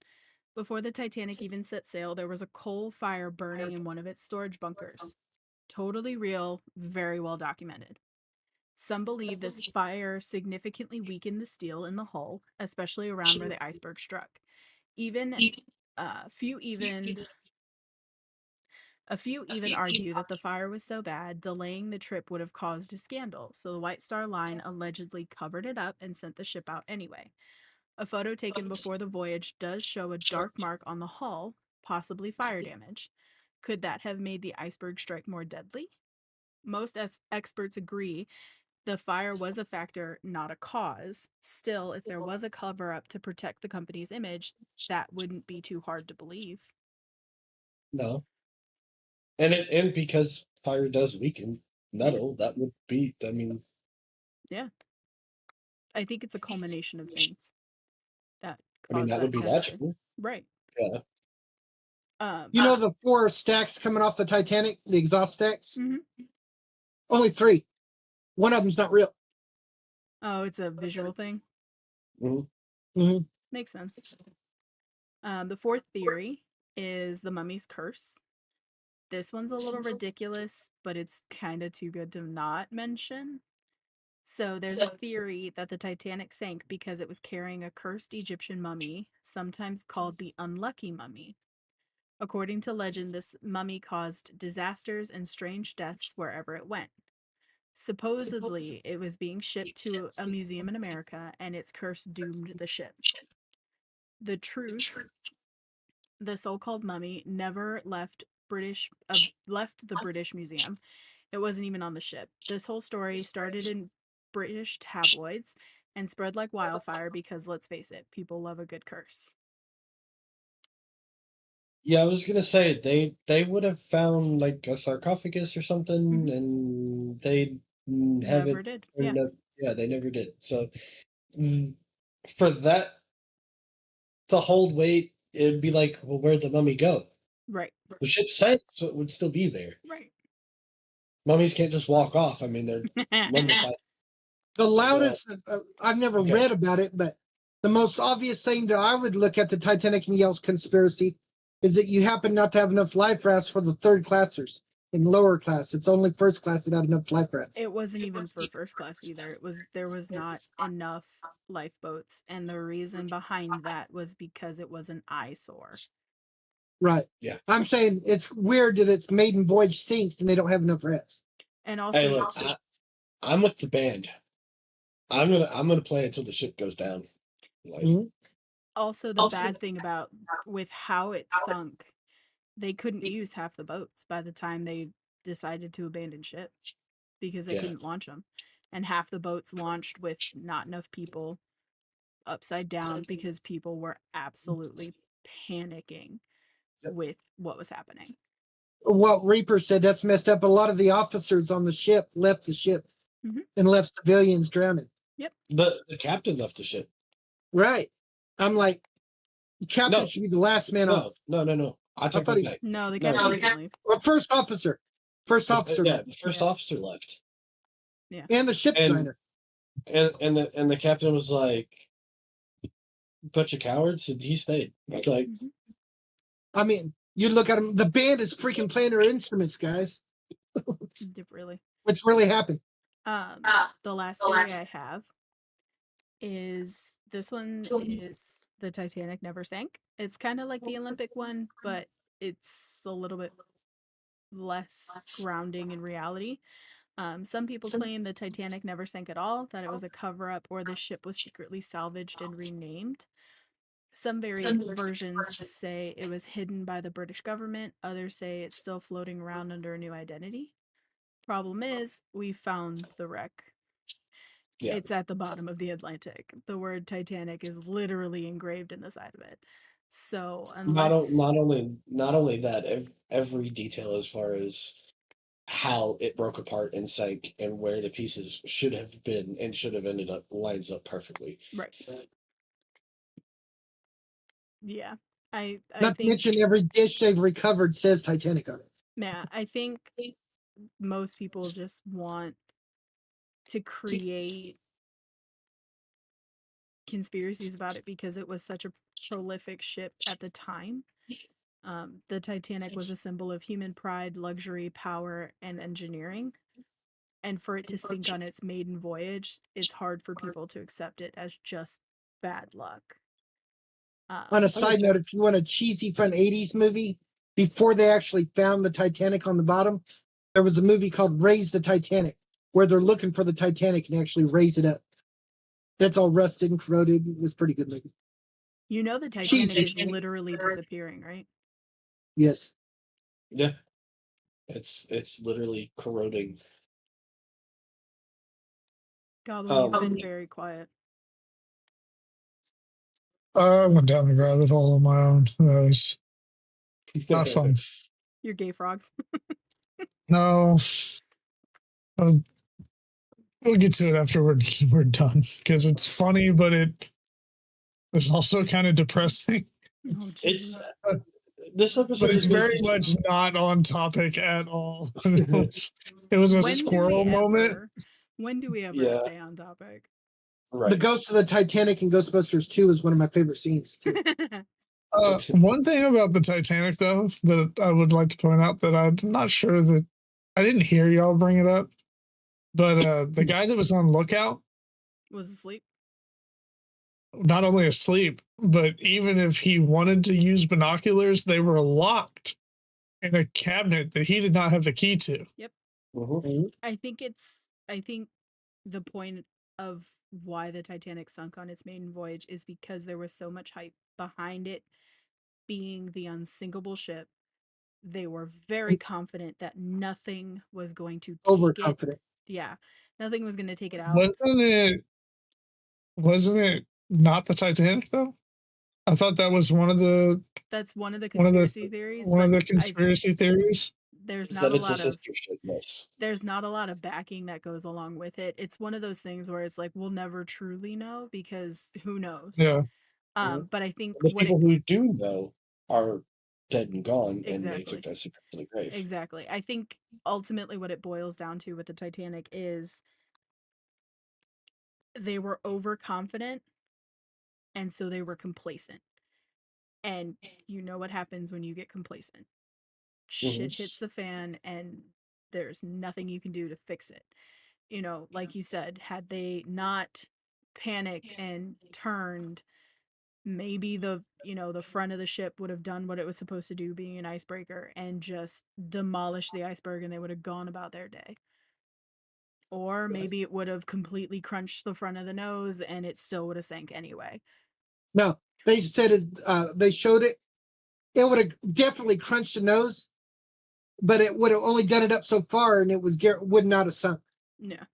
Before the Titanic even set sail, there was a coal fire burning in one of its storage bunkers. Totally real, very well documented. Some believe this fire significantly weakened the steel in the hull, especially around where the iceberg struck. A few even argue that the fire was so bad, delaying the trip would have caused a scandal, so the White Star Line allegedly covered it up and sent the ship out anyway. A photo taken before the voyage does show a dark mark on the hull, possibly fire damage. Could that have made the iceberg strike more deadly? Most experts agree the fire was a factor, not a cause. Still, if there was a cover-up to protect the company's image, that wouldn't be too hard to believe. No. And because fire does weaken metal, that would be, I mean, Yeah. I think it's a culmination of things that that would be to happen. logical. Right. Yeah. You know the 4 stacks coming off the Titanic, the exhaust stacks? Mhm. Only 3. One of them's not real. Oh, it's a visual thing? Mhm. Mhm. Makes sense. The fourth theory is the mummy's curse. This one's a little ridiculous, but it's kind of too good to not mention. So there's a theory that the Titanic sank because it was carrying a cursed Egyptian mummy, sometimes called the unlucky mummy. According to legend, this mummy caused disasters and strange deaths wherever it went. Supposedly, it was being shipped to a museum in America, and its curse doomed the ship. The truth, the so-called mummy never left the British Museum. It wasn't even on the ship. This whole story started in British tabloids and spread like wildfire because, let's face it, people love a good curse. Yeah, I was gonna say they would have found like a sarcophagus or something, Mhm. and they Never haven't. did. or Yeah. yeah, they never did. So for that to hold weight, it'd be like, well, where'd the mummy go? Right. The ship sank, so it would still be there. Right. Mummies can't just walk off. I mean, they're mummified. The loudest, I've never Okay. read about it, but the most obvious thing that I would look at the Titanic and yell conspiracy is that you happen not to have enough life rafts for the third classers in lower class. It's only first class that had enough life rafts. It wasn't even for first class either. There was not enough lifeboats, and the reason behind that was because it was an eyesore. Right. Yeah. I'm saying it's weird that it's maiden voyage sinks and they don't have enough rafts. And also, Hey, look, I'm with the band. I'm gonna play until the ship goes down. Like, Mhm. also the bad thing about with how it sunk, they couldn't use half the boats by the time they decided to abandon ship because they Yeah. couldn't launch them, and half the boats launched with not enough people, upside down, because people were absolutely panicking Yep. with what was happening. What Reaper said, that's messed up. A lot of the officers on the ship left the ship Mhm. and left civilians drowning. the captain left the ship. Right. I'm like, the captain No. should be the last man No, off. no. I take thought that he- back. No, the No, captain the didn't leave. Or first officer. First officer Yeah, left. the first Yeah. officer left, And the ship And- designer. and the captain was like, "Bunch of cowards," and he stayed. Like, Mhm. I mean, you look at them, the band is freaking playing their instruments, guys. Really. What's really happened? The last theory I have is this one is the Titanic never sank. It's kind of like the Olympic one, but it's a little bit less grounding in reality. Some people claim the Titanic never sank at all, that it was a cover-up or the ship was secretly salvaged and renamed. Some versions say it was hidden by the British government. Others say it's still floating around under a new identity. Problem is, we found the wreck. Yeah. It's at the bottom of the Atlantic. The word Titanic is literally engraved in the side of it. So unless Not only that, every detail as far as how it broke apart and sank and where the pieces should have been and should have ended up lines up perfectly. right. Yeah. I Not to think mention every dish they've recovered says Titanic on it. yeah, I think most people just want to create conspiracies about it because it was such a prolific ship at the time. The Titanic was a symbol of human pride, luxury, power, and engineering. And for it to sink on its maiden voyage, it's hard for people to accept it as just bad luck. On a side note, if you want a cheesy, fun 80s movie, before they actually found the Titanic on the bottom, there was a movie called Raise the Titanic, where they're looking for the Titanic and actually raise it up. That's all rusted and corroded. It was pretty good movie. You know the Titanic Cheesy. is literally disappearing, right? Yes. Yeah. It's literally corroding. Goblin, you've been very quiet. I went down the rabbit hole on my own. That was not fun. You're gay frogs. No. We'll get to it after we're done because it's funny, but it is also kind of depressing. Oh, It's Jesus. this episode But it's is very basically- much not on topic at all. It was a When do we squirrel moment. ever? When do we ever Yeah. stay on topic? right. The ghost of the Titanic and Ghostbusters 2 is one of my favorite scenes, too. One thing about the Titanic, though, that I would like to point out that I'm not sure that I didn't hear y'all bring it up, but the guy that was on lookout, Was asleep. not only asleep, but even if he wanted to use binoculars, they were locked in a cabinet that he did not have the key to. Mhm. I think the point of why the Titanic sunk on its maiden voyage is because there was so much hype behind it being the unsinkable ship. They were very confident that nothing was going to take it. Overconfident. Yeah. Nothing was going to take it out. Wasn't it not the Titanic though? I thought that was one of the That's one of the one of the conspiracy theories. one of but the conspiracy theories. there's Is not that a it's a lot of sister ship, yes. there's not a lot of backing that goes along with it. It's one of those things where it's like we'll never truly know because who knows. Yeah. But I think The what people it who do know are dead and gone, and they Exactly. took that secret to the grave. exactly. I think ultimately what it boils down to with the Titanic is they were overconfident and so they were complacent. And you know what happens when you get complacent. Shit hits the fan and there's nothing you can do to fix it. You know, like you said, had they not panicked and turned, maybe the front of the ship would have done what it was supposed to do, being an icebreaker, and just demolished the iceberg and they would have gone about their day. Or maybe it would have completely crunched the front of the nose and it still would have sank anyway. No, they said it. They showed it. It would have definitely crunched the nose, but it would have only done it up so far, and it would not have sunk. Yeah.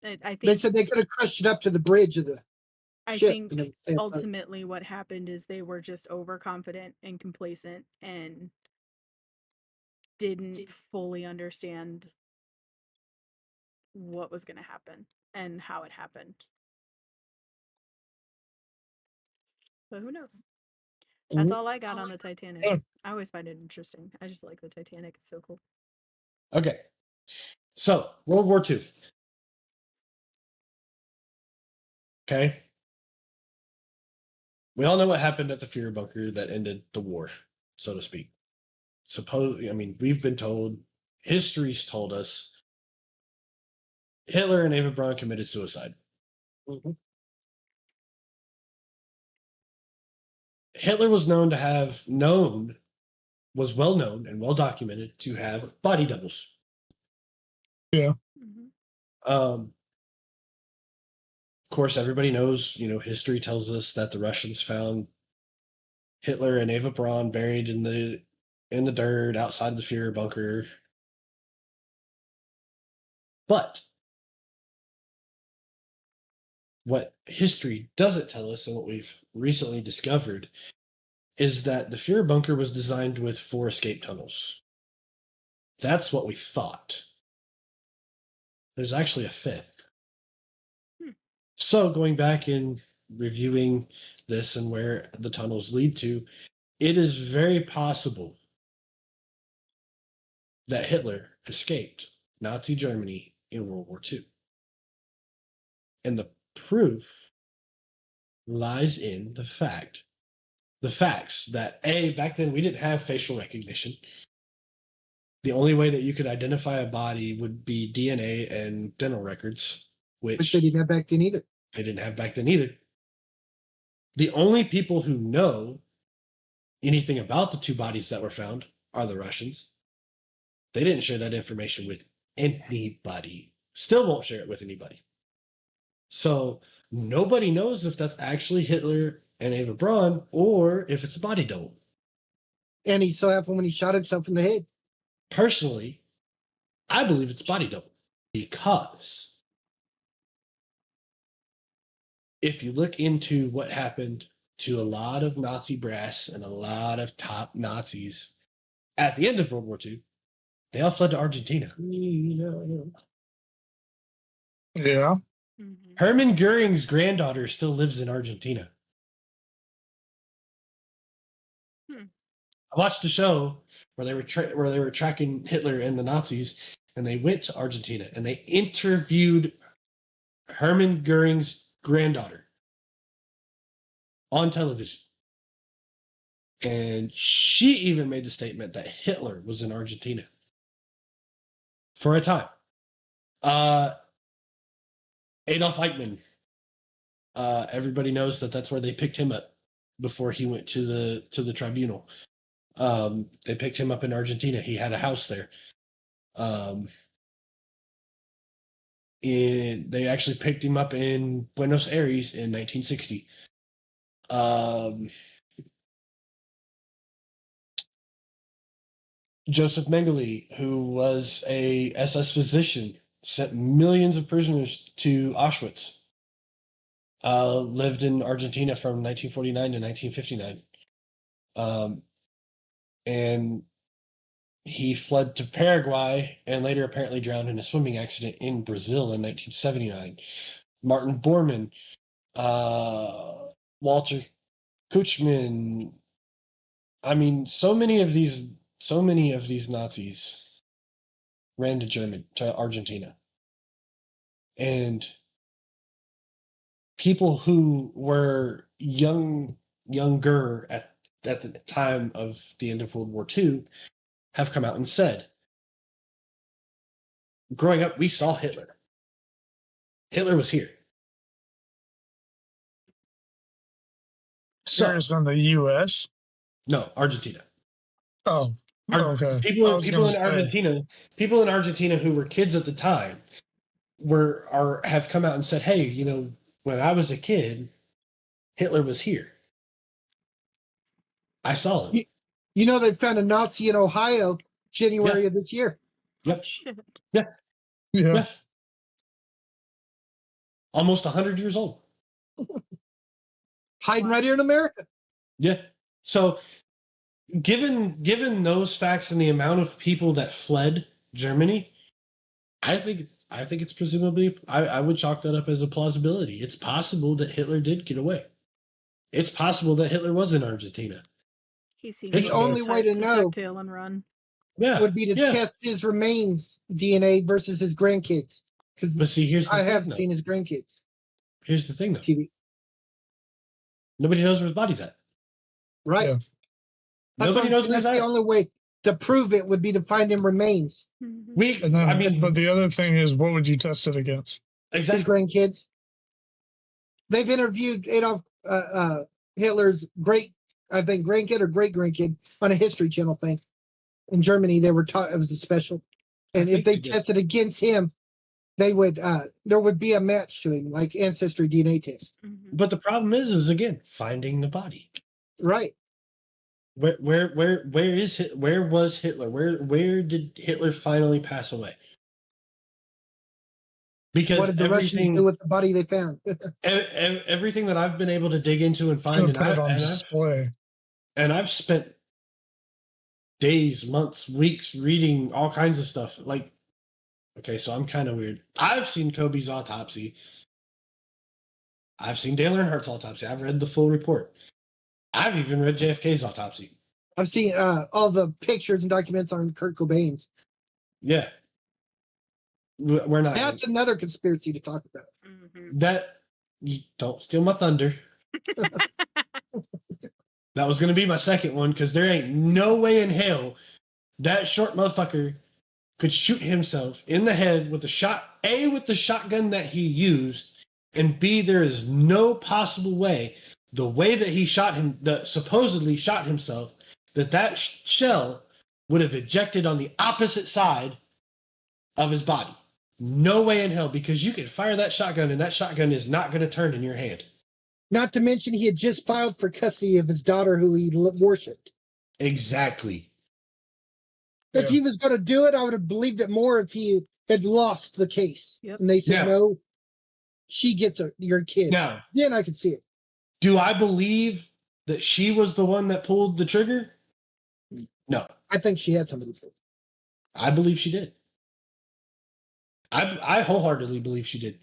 I They think said they could have crushed it up to the bridge of the I ship. think and it would- ultimately what happened is they were just overconfident and complacent and didn't fully understand what was going to happen and how it happened. But who knows? That's all I got on the Titanic. Yeah. I always find it interesting. I just like the Titanic. It's so cool. Okay. So, World War II. Okay. We all know what happened at the Fuhrer bunker that ended the war, so to speak. We've been told, history's told us, Hitler and Eva Braun committed suicide. Hitler was well known and well documented to have body doubles. Yeah. Mhm. Of course, everybody knows, history tells us that the Russians found Hitler and Eva Braun buried in the dirt outside the Fuhrer bunker. But what history doesn't tell us, and what we've recently discovered, is that the Fuhrer bunker was designed with 4 escape tunnels. That's what we thought. There's actually a 5th. So going back and reviewing this and where the tunnels lead to, it is very possible that Hitler escaped Nazi Germany in World War II. And the proof lies in the facts that back then we didn't have facial recognition. The only way that you could identify a body would be DNA and dental records, which they didn't have back then either. They didn't have back then either. The only people who know anything about the 2 bodies that were found are the Russians. They didn't share that information with anybody. Still won't share it with anybody. So nobody knows if that's actually Hitler and Eva Braun or if it's a body double. And he so happened when he shot himself in the head. Personally, I believe it's body double because if you look into what happened to a lot of Nazi brass and a lot of top Nazis at the end of World War II, they all fled to Argentina. Yeah. Hermann Goering's granddaughter still lives in Argentina. I watched a show where they were tracking Hitler and the Nazis, and they went to Argentina and they interviewed Hermann Goering's granddaughter on television. And she even made the statement that Hitler was in Argentina for a time. Adolf Eichmann, everybody knows that that's where they picked him up before he went to the tribunal. They picked him up in Argentina. He had a house there. And they actually picked him up in Buenos Aires in 1960. Joseph Mengele, who was a SS physician, sent millions of prisoners to Auschwitz. Lived in Argentina from 1949 to 1959. And he fled to Paraguay and later apparently drowned in a swimming accident in Brazil in 1979. Martin Bormann, Walter Kuchman. I mean, so many of these Nazis ran to Argentina. And people who were younger at the time of the end of World War II have come out and said, growing up, we saw Hitler. Hitler was here. So, Here's in the U.S. no, Argentina. Oh, okay. People in Argentina who were kids at the time have come out and said, hey, when I was a kid, Hitler was here. I saw him. They found a Nazi in Ohio January of this year. Yep. Shit. Yeah. Almost 100 years old. Hiding right here in America. Yeah. So given those facts and the amount of people that fled Germany, I think it's presumably, I would chalk that up as a plausibility. It's possible that Hitler did get away. It's possible that Hitler was in Argentina. He seems It's the only way to know tail and run. Yeah. would be to test his remains DNA versus his grandkids. But see, here's the I thing, have though. seen his grandkids. Here's the thing, though. TV. Nobody knows where his body's at. Right. Yeah. Nobody knows where that's he's the at. only way to prove it would be to find him remains. And then, but the other thing is, what would you test it against? His Exactly. grandkids. They've interviewed Adolf Hitler's grandkid or great grandkid on a History Channel thing. In Germany, they were taught it was a special. And if they tested against him, they would there would be a match to him, like ancestry DNA test. But the problem is again, finding the body. Right. Where was Hitler? Where did Hitler finally pass away? Because What did the Russians do everything, with the body they found? everything that I've been able to dig into and find, Gonna and put it on display. I've spent days, months, weeks reading all kinds of stuff. Like, okay, so I'm kind of weird. I've seen Kobe's autopsy. I've seen Dale Earnhardt's autopsy. I've read the full report. I've even read JFK's autopsy. I've seen all the pictures and documents on Kurt Cobain's. Yeah. We're not. That's another conspiracy to talk about. Mhm. That, you don't steal my thunder. That was going to be my second one, because there ain't no way in hell that short motherfucker could shoot himself in the head with the shotgun that he used, and B, there is no possible way, the way that he supposedly shot himself, that shell would have ejected on the opposite side of his body. No way in hell, because you can fire that shotgun and that shotgun is not going to turn in your hand. Not to mention he had just filed for custody of his daughter who he worshipped. Exactly. If he was going to do it, I would have believed it more if he had lost the case. Yep. And they said, Yeah. no, she gets your kid. Now, Then I could see it. do I believe that she was the one that pulled the trigger? No. I think she had somebody to. I believe she did. I wholeheartedly believe she did.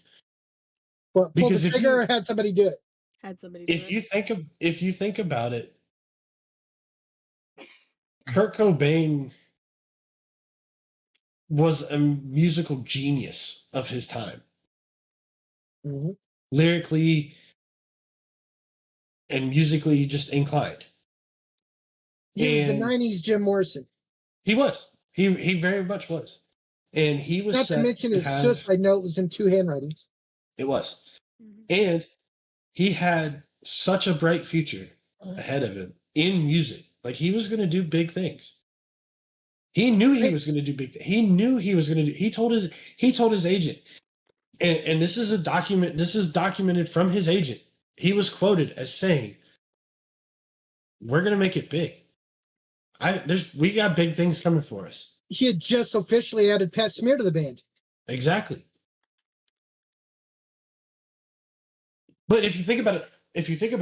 Well, pull Because the if trigger you- or had somebody do it. Had somebody do If it. you think about it, Kurt Cobain was a musical genius of his time. Mm-hmm. Lyrically and musically just inclined. He was And the 90s Jim Morrison. he was. He very much was. And he was Not to set mention to his have- suicide note was in 2 handwritings. It was. Mhm. And he had such a bright future ahead of him in music. Like, he was going to do big things. He knew he was going to do big things. He knew he was going to do. He told his agent, and this is a document. This is documented from his agent. He was quoted as saying, "We're going to make it big. We got big things coming for us." He had just officially added Pat Smear to the band. Exactly. But if you think about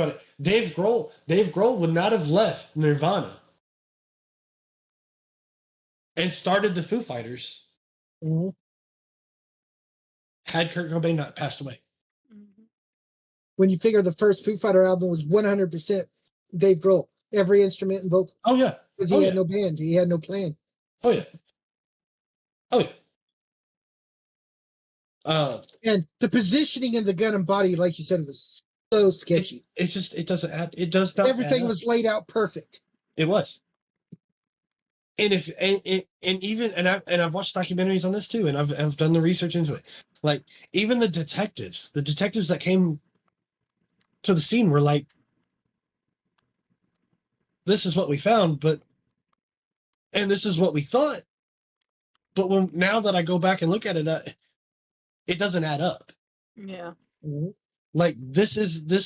it, Dave Grohl would not have left Nirvana and started the Foo Fighters Mhm. had Kurt Cobain not passed away. Mhm. When you figure the first Foo Fighter album was 100% Dave Grohl, every instrument and vocal, Oh yeah. because he had no band, he had no plan. Oh yeah. Oh yeah. And the positioning in the gun and body, like you said, was so sketchy. It doesn't add. It does not. Everything add up. was laid out perfect. It was. And I've watched documentaries on this too, and I've done the research into it. Like, even the detectives that came to the scene were like, "This is what we found, and this is what we thought." But now that I go back and look at it, it doesn't add up. Yeah. Mhm. Like, this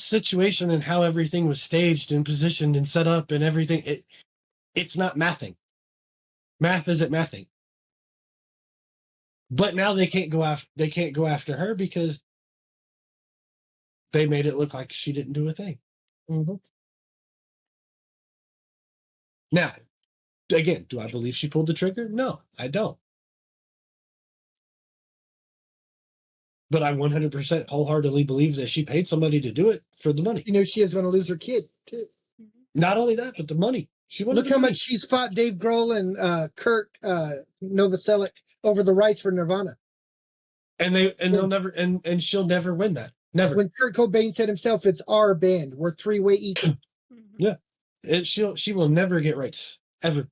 situation and how everything was staged and positioned and set up and everything. It's not mathing. Math isn't mathing. But now they can't go after her because they made it look like she didn't do a thing. Mhm. Now, again, do I believe she pulled the trigger? No, I don't. But I 100% wholeheartedly believe that she paid somebody to do it for the money. You know, she is going to lose her kid, too. Mhm. Not only that, but the money. She wanted Look the how money. much she's fought Dave Grohl and Kurt Novoselic over the rights for Nirvana. And they'll never and she'll never win that. Never. When Kurt Cobain said himself, "It's our band. We're three-way equal." Mhm. She will never get rights. Ever.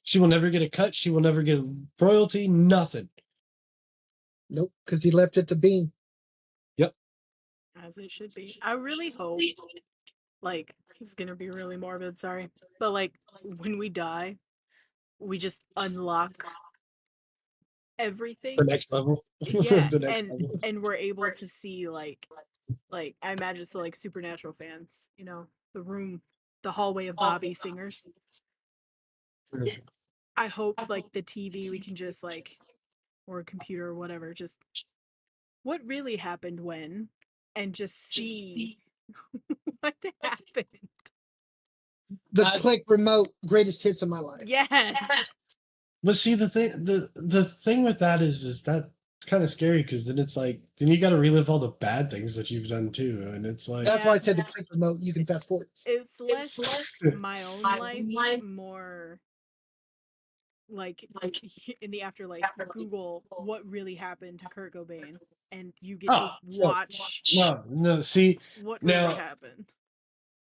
She will never get a cut. She will never get a royalty. Nothing. Nope, because he left it to Bean. As it should be. I really hope, like, this is gonna be really morbid, sorry. But like, when we die, we just unlock everything. The next level. Yeah, The next level. and we're able to see like I imagine, so like Supernatural fans, you know, the hallway of Bobby singers. I hope like the TV we can just like, or a computer or whatever, just what really happened when, and just see what happened. The click remote greatest hits of my life. Yes. But see, the thing with that is that it's kind of scary because then it's like then you got to relive all the bad things that you've done too, and it's like That's why I said the click remote. You can fast forward. It's less my own life, more like in the afterlife. Google what really happened to Kurt Cobain, and you get to watch no. See, what really now happened.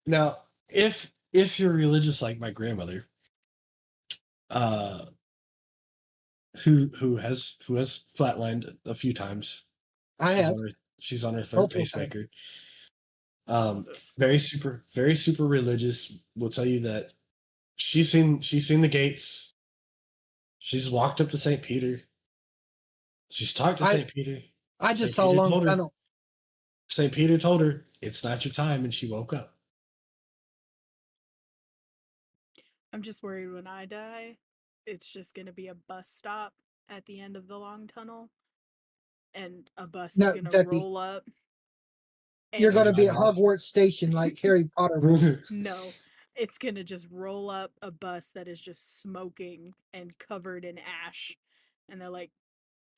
now if you're religious like my grandmother, who has flatlined a few times. I have. She's on her third Multiple pacemaker. Jesus. Very super religious. Will tell you that she's seen the gates. She's walked up to St. Peter. She's talked to St. Peter. I just St. saw a Peter long told her- tunnel. St. Peter told her it's not your time, and she woke up. I'm just worried when I die, it's just gonna be a bus stop at the end of the long tunnel, and a bus No, is gonna Ducky. roll up. You're and going to be just- at Hogwarts Station like Harry Potter. was. No, it's gonna just roll up a bus that is just smoking and covered in ash, and they're like,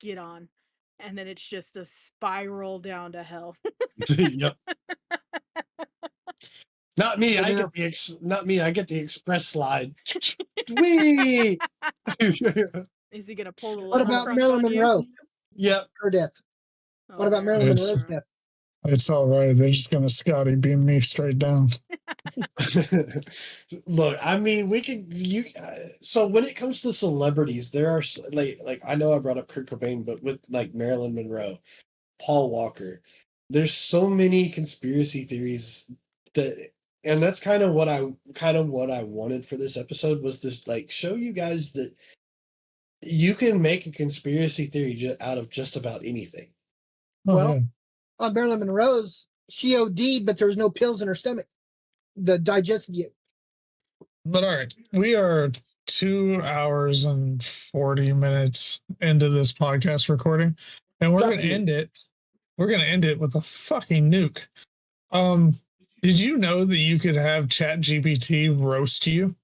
"Get on," and then it's just a spiral down to hell. Yep. Not me. So I now- get not me. I get the express slide. Wee. Is he gonna pull the What lever about from Marilyn on you? Monroe? Yep. Her death. Oh, What about Marilyn It's- Monroe's death? It's all right. They're just gonna Scotty beam me straight down. Look, I mean, we can so when it comes to celebrities, there are like I know I brought up Kurt Cobain, but with like Marilyn Monroe, Paul Walker, there's so many conspiracy theories and that's kind of what I wanted for this episode was this like show you guys that you can make a conspiracy theory out of just about anything. Oh, Well, yeah. On Marilyn Monroe's, she OD'd, but there was no pills in her stomach. The digested yet. But all right, we are 2 hours and 40 minutes into this podcast recording, and we're gonna end it. We're gonna end it with a fucking nuke. Did you know that you could have Chat GPT roast you?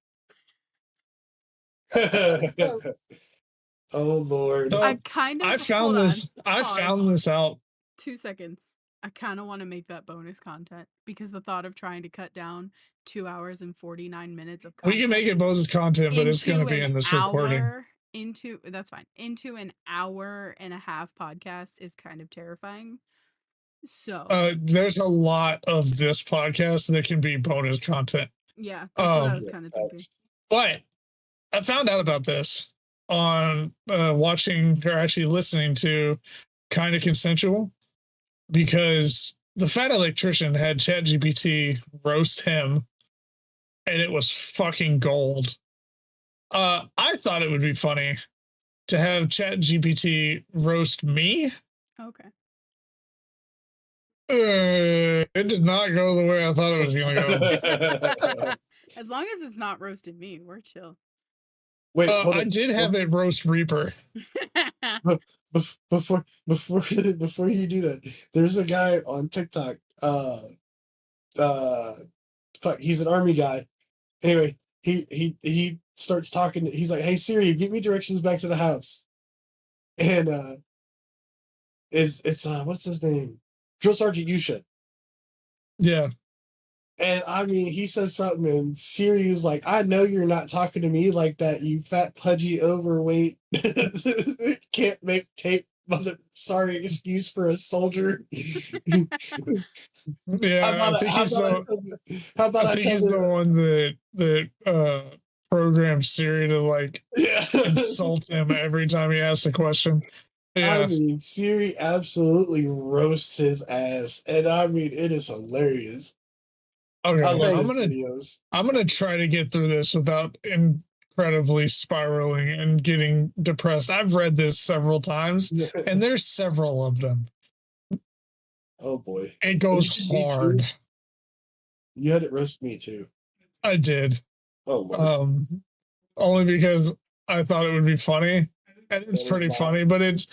Oh Lord. So, I kind of. I found hold on, this. I pause. found this out. 2 seconds. I kind of want to make that bonus content because the thought of trying to cut down 2 hours and 49 minutes of content We can make it bonus content, but it's going to be in this recording. That's fine. Into an hour and a half podcast is kind of terrifying. So There's a lot of this podcast that can be bonus content. yeah, that's what I um, was kind of thinking. But I found out about this on watching or actually listening to Kind of Consensual because the fat electrician had ChatGPT roast him and it was fucking gold. I thought it would be funny to have ChatGPT roast me. Okay. It did not go the way I thought it was going to go. As long as it's not roasted me, we're chill. Wait, hold I on. did have it roast Reaper. Before you do that, there's a guy on TikTok. Fuck, he's an army guy. Anyway, he starts talking. He's like, "Hey Siri, give me directions back to the house." And it's what's his name? Drill Sergeant Yusha. Yeah. And I mean, he says something, and Siri is like, "I know you're not talking to me like that, you fat, pudgy, overweight, can't make tape, sorry excuse for a soldier." Yeah, I think he's the one that programmed Siri to like Yeah. insult him every time he asks a question. Yeah. I mean, Siri absolutely roasts his ass, and I mean, it is hilarious. Okay, I well, love his videos. I'm gonna try to get through this without incredibly spiraling and getting depressed. I've read this several times, and there's several of them. Oh boy, It goes Me too. hard. You had it roast me too. I did. Oh Lord. Only because I thought it would be funny, And it's That is pretty not- funny, but it's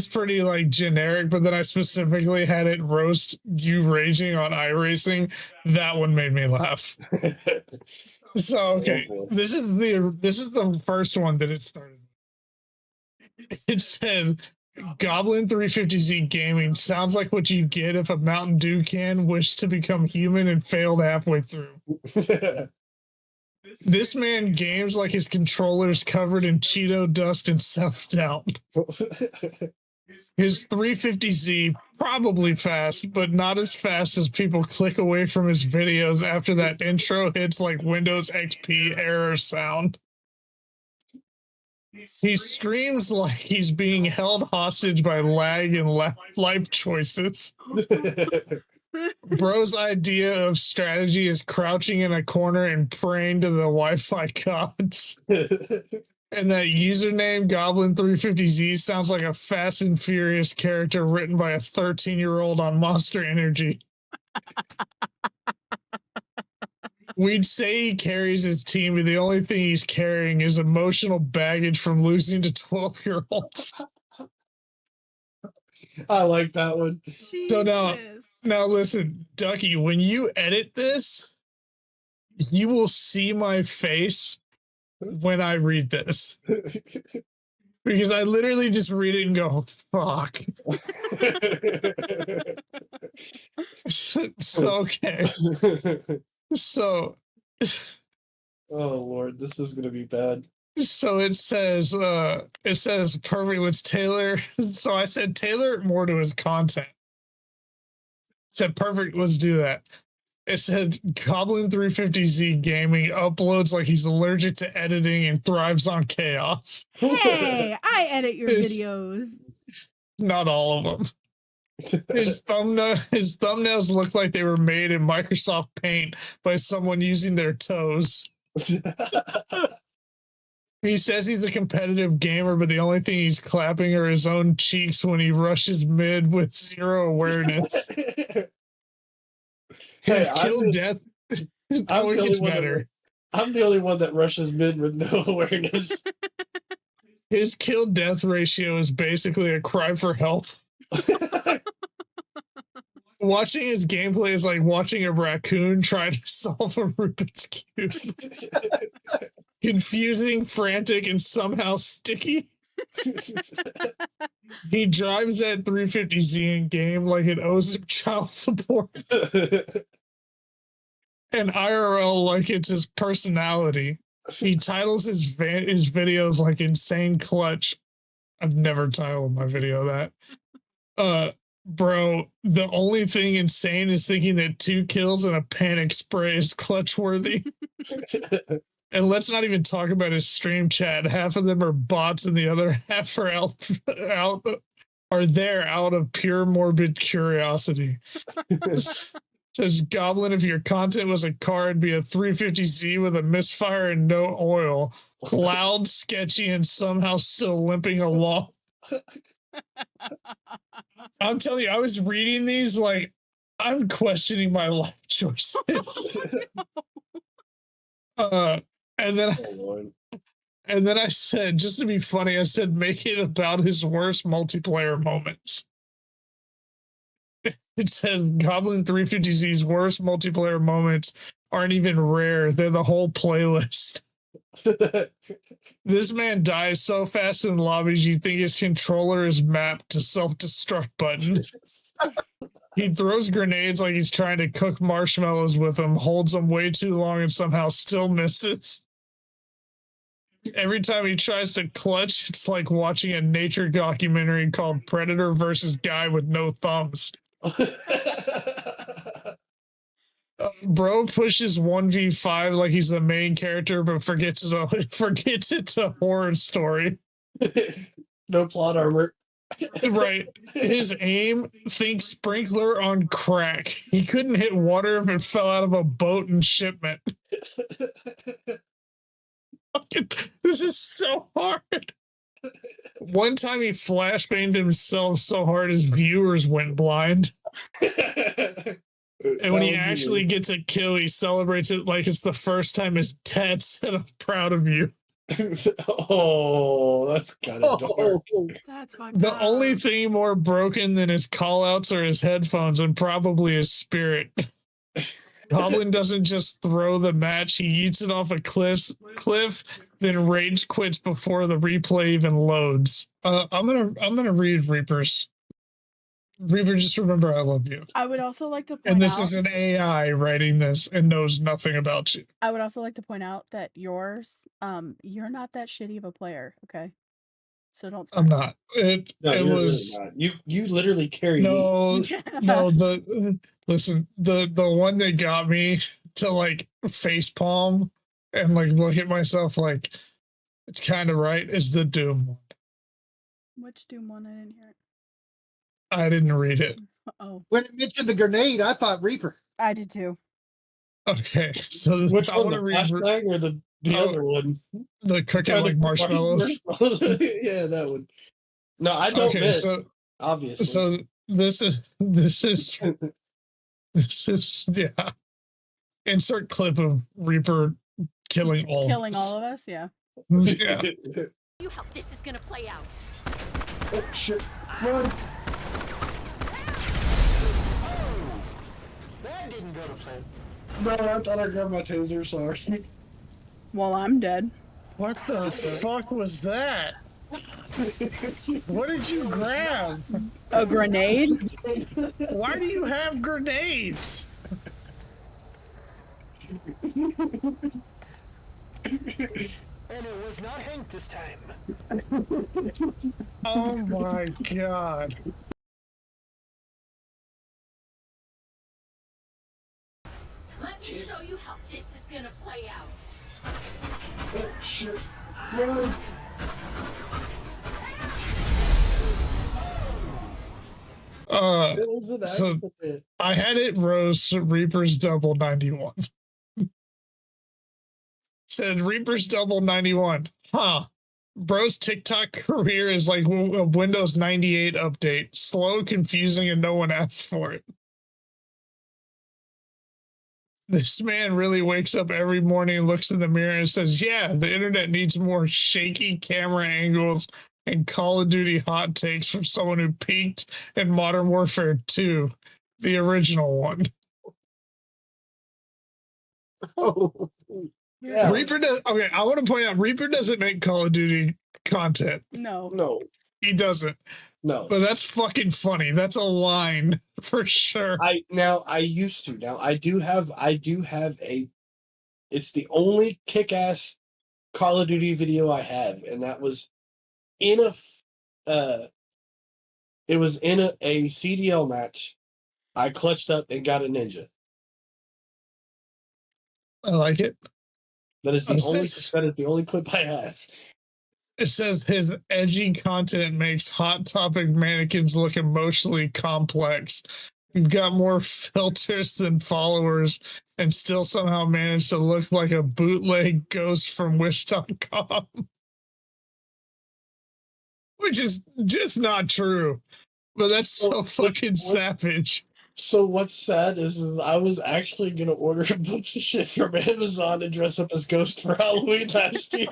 pretty like generic. But then I specifically had it roast you raging on iRacing. That one made me laugh. So okay, boy. this is the first one that it started. It said Goblin 350Z Gaming sounds like what you get if a Mountain Dew can wished to become human and failed halfway through. This man games like his controller's covered in Cheeto dust and self-doubt. His 350Z probably fast, but not as fast as people click away from his videos after that intro hits like Windows XP error sound. He streams like he's being held hostage by lag and life choices. Bro's idea of strategy is crouching in a corner and praying to the Wi-Fi gods. And that username Goblin350Z sounds like a Fast and Furious character written by a 13-year-old on Monster Energy. We'd say he carries his team, but the only thing he's carrying is emotional baggage from losing to 12-year-olds. I like that one. So now Jesus. listen, Ducky, when you edit this, you will see my face when I read this. Because I literally just read it and go, fuck. So, okay. So, Oh Lord, this is gonna be bad. so it says perfect. Let's tailor. So I said tailor it more to his content. Said perfect. Let's do that. It said Goblin 350Z Gaming uploads like he's allergic to editing and thrives on chaos. Hey, I edit your His- videos. Not all of them. His thumbnails look like they were made in Microsoft Paint by someone using their toes. He says he's a competitive gamer, but the only thing he's clapping are his own cheeks when he rushes mid with zero awareness. Hey, His kill death. Oh, it gets better. I'm the only one that rushes mid with no awareness. His kill death ratio is basically a cry for help. Watching his gameplay is like watching a raccoon try to solve a Rubik's Cube. Confusing, frantic, and somehow sticky. He drives that 350Z in game like it owes him child support. And IRL like it's his personality. He titles his videos like Insane Clutch. I've never titled my video that. Bro, the only thing insane is thinking that 2 kills and a panic spray is clutch worthy. And let's not even talk about his stream chat. Half of them are bots and the other half are out of pure morbid curiosity. Says Goblin, if your content was a car, it'd be a 350Z with a misfire and no oil. Loud, sketchy, and somehow still limping along. I'm telling you, I was reading these like I'm questioning my life choices. And then Oh Lord. and then I said, just to be funny, I said make it about his worst multiplayer moments. It says Goblin 350Z's worst multiplayer moments aren't even rare, they're the whole playlist. This man dies so fast in lobbies you think his controller is mapped to self-destruct button. He throws grenades like he's trying to cook marshmallows with them, holds them way too long and somehow still misses. Every time he tries to clutch, it's like watching a nature documentary called Predator versus Guy with No Thumbs. Bro pushes 1v5 like he's the main character, but forgets it's a horror story. No plot armor. Right. His aim, think sprinkler on crack. He couldn't hit water if it fell out of a boat in shipment. This is so hard. One time he flashbanged himself so hard his viewers went blind. And when he actually gets a kill, he celebrates it like it's the first time his dad said, "I'm proud of you." Oh, that's kind of dark. Oh, That's fucked The up. only thing more broken than his callouts are his headphones and probably his spirit. Goblin doesn't just throw the match, he eats it off a cliff, then rage quits before the replay even loads. I'm gonna read Reapers. Reaper, just remember I love you. I would also like to point And this out. is an AI writing this and knows nothing about you. I would also like to point out that you're not that shitty of a player, okay? So don't. I'm not. No, It you're was really not. You literally carry me. no. Listen, the one that got me to like face palm and like look at myself like it's kind of right is the Doom one. Which Doom one? I didn't hear it. I didn't read it. Oh, when it mentioned the grenade, I thought Reaper. I did too. Okay, so Which I one, want the to read flashbang or the Oh, other one? the cooking Trying like to cook marshmallows. Yeah, that one. No, I don't Okay, miss, so obviously. this is yeah. Insert clip of Reaper killing all Killing of us. all of us, yeah. Yeah. You how this is gonna play out. Oh shit! Run! That didn't go to plan. No, I thought I grabbed my taser. Sorry. Well, I'm dead. What the fuck was that? What did you grab? A grenade? Why do you have grenades? And it was not Hank this time. Oh my god. Let me show you how this is gonna play out. Oh shit! Run! It was an So accident. I had it rose Reaper's double 91. Said Reaper's double 91. Huh. Bro's TikTok career is like a Windows 98 update. Slow, confusing, and no one asked for it. This man really wakes up every morning and looks in the mirror and says, yeah, the internet needs more shaky camera angles and Call of Duty hot takes from someone who peaked in Modern Warfare 2, the original one. Oh, Yeah. Reaper does. Okay, I want to point out Reaper doesn't make Call of Duty content. No. No, He doesn't. no. But that's fucking funny. That's a line for sure. I used to. Now I do have a. It's the only kick-ass Call of Duty video I have, and that was in a. It was in a CDL match. I clutched up and got a ninja. I like it. That is the It only. says- That is the only clip I have. It says his edgy content makes Hot Topic mannequins look emotionally complex. You've got more filters than followers and still somehow managed to look like a bootleg ghost from Wish.com. Which is just not true. But that's so fucking savage. So what's sad is I was actually gonna order a bunch of shit from Amazon and dress up as Ghost for Halloween last year.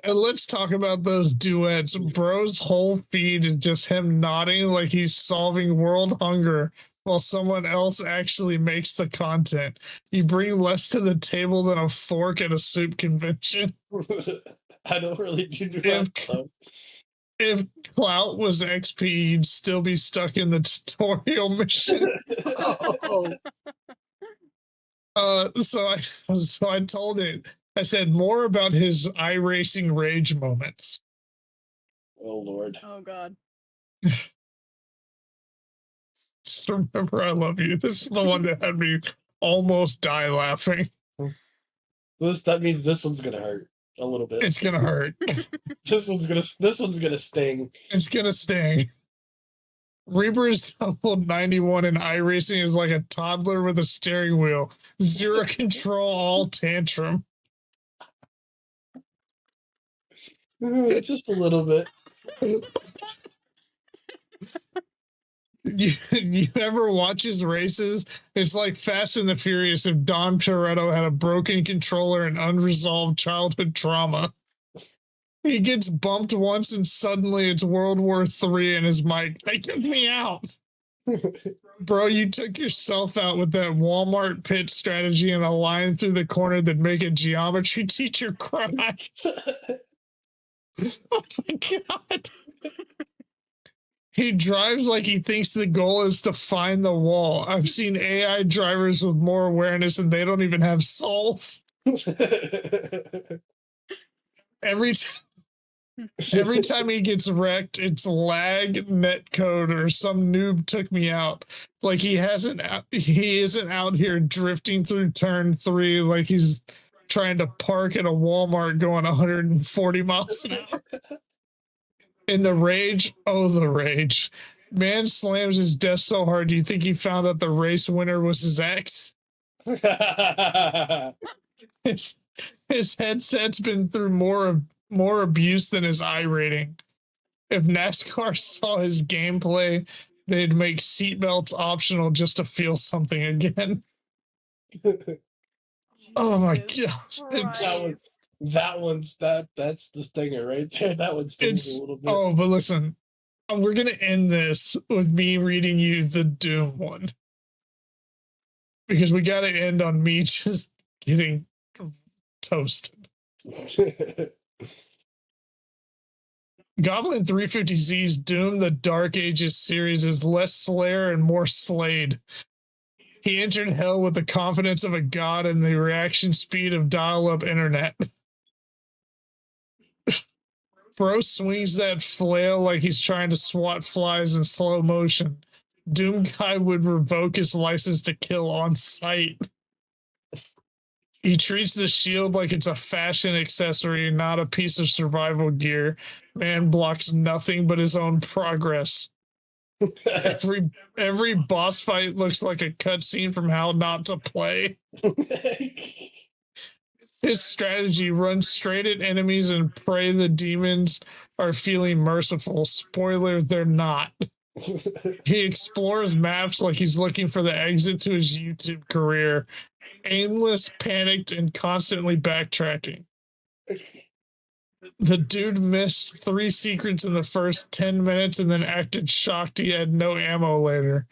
And let's talk about those duets. Bro's whole feed is just him nodding like he's solving world hunger while someone else actually makes the content. You bring less to the table than a fork at a soup convention. I don't really do that though. If clout was XP, you'd still be stuck in the tutorial mission. So I told it. I said more about his iRacing rage moments. Oh Lord. Oh God. Just remember, I love you. This is the one that had me almost die laughing. That means this one's gonna hurt a little bit. It's gonna hurt. This one's gonna sting. It's gonna sting. Reaper's double 91 in iRacing is like a toddler with a steering wheel. Zero control, all tantrum. Just a little bit. You ever watch his races? It's like Fast and the Furious if Dom Toretto had a broken controller and unresolved childhood trauma. He gets bumped once and suddenly it's World War III and his mic. They took me out. Bro, you took yourself out with that Walmart pit strategy and a line through the corner that make a geometry teacher cry. Oh my God. He drives like he thinks the goal is to find the wall. I've seen AI drivers with more awareness and they don't even have souls. Every time he gets wrecked, it's lag, netcode, or some noob took me out. Like he isn't out here drifting through turn 3 like he's trying to park at a Walmart going 140 miles an hour. In the rage, oh the rage. Man slams his desk so hard you think he found out the race winner was his ex. His headset's been through more abuse than his iRating. If NASCAR saw his gameplay, they'd make seatbelts optional just to feel something again. Oh my Jesus God. Christ. That's the stinger right there. That one stings a little bit. Oh, but listen, we're gonna end this with me reading you the Doom one. Because we gotta end on me just getting toasted. Goblin 350Z's Doom the Dark Ages series is less Slayer and more Slade. He entered hell with the confidence of a god and the reaction speed of dial-up internet. Bro swings that flail like he's trying to swat flies in slow motion. Doom Guy would revoke his license to kill on sight. He treats the shield like it's a fashion accessory, not a piece of survival gear. Man blocks nothing but his own progress. Every boss fight looks like a cutscene from How Not to Play. His strategy: run straight at enemies and pray the demons are feeling merciful. Spoiler, they're not. He explores maps like he's looking for the exit to his YouTube career. Aimless, panicked, and constantly backtracking. The dude missed 3 secrets in the first 10 minutes and then acted shocked he had no ammo later.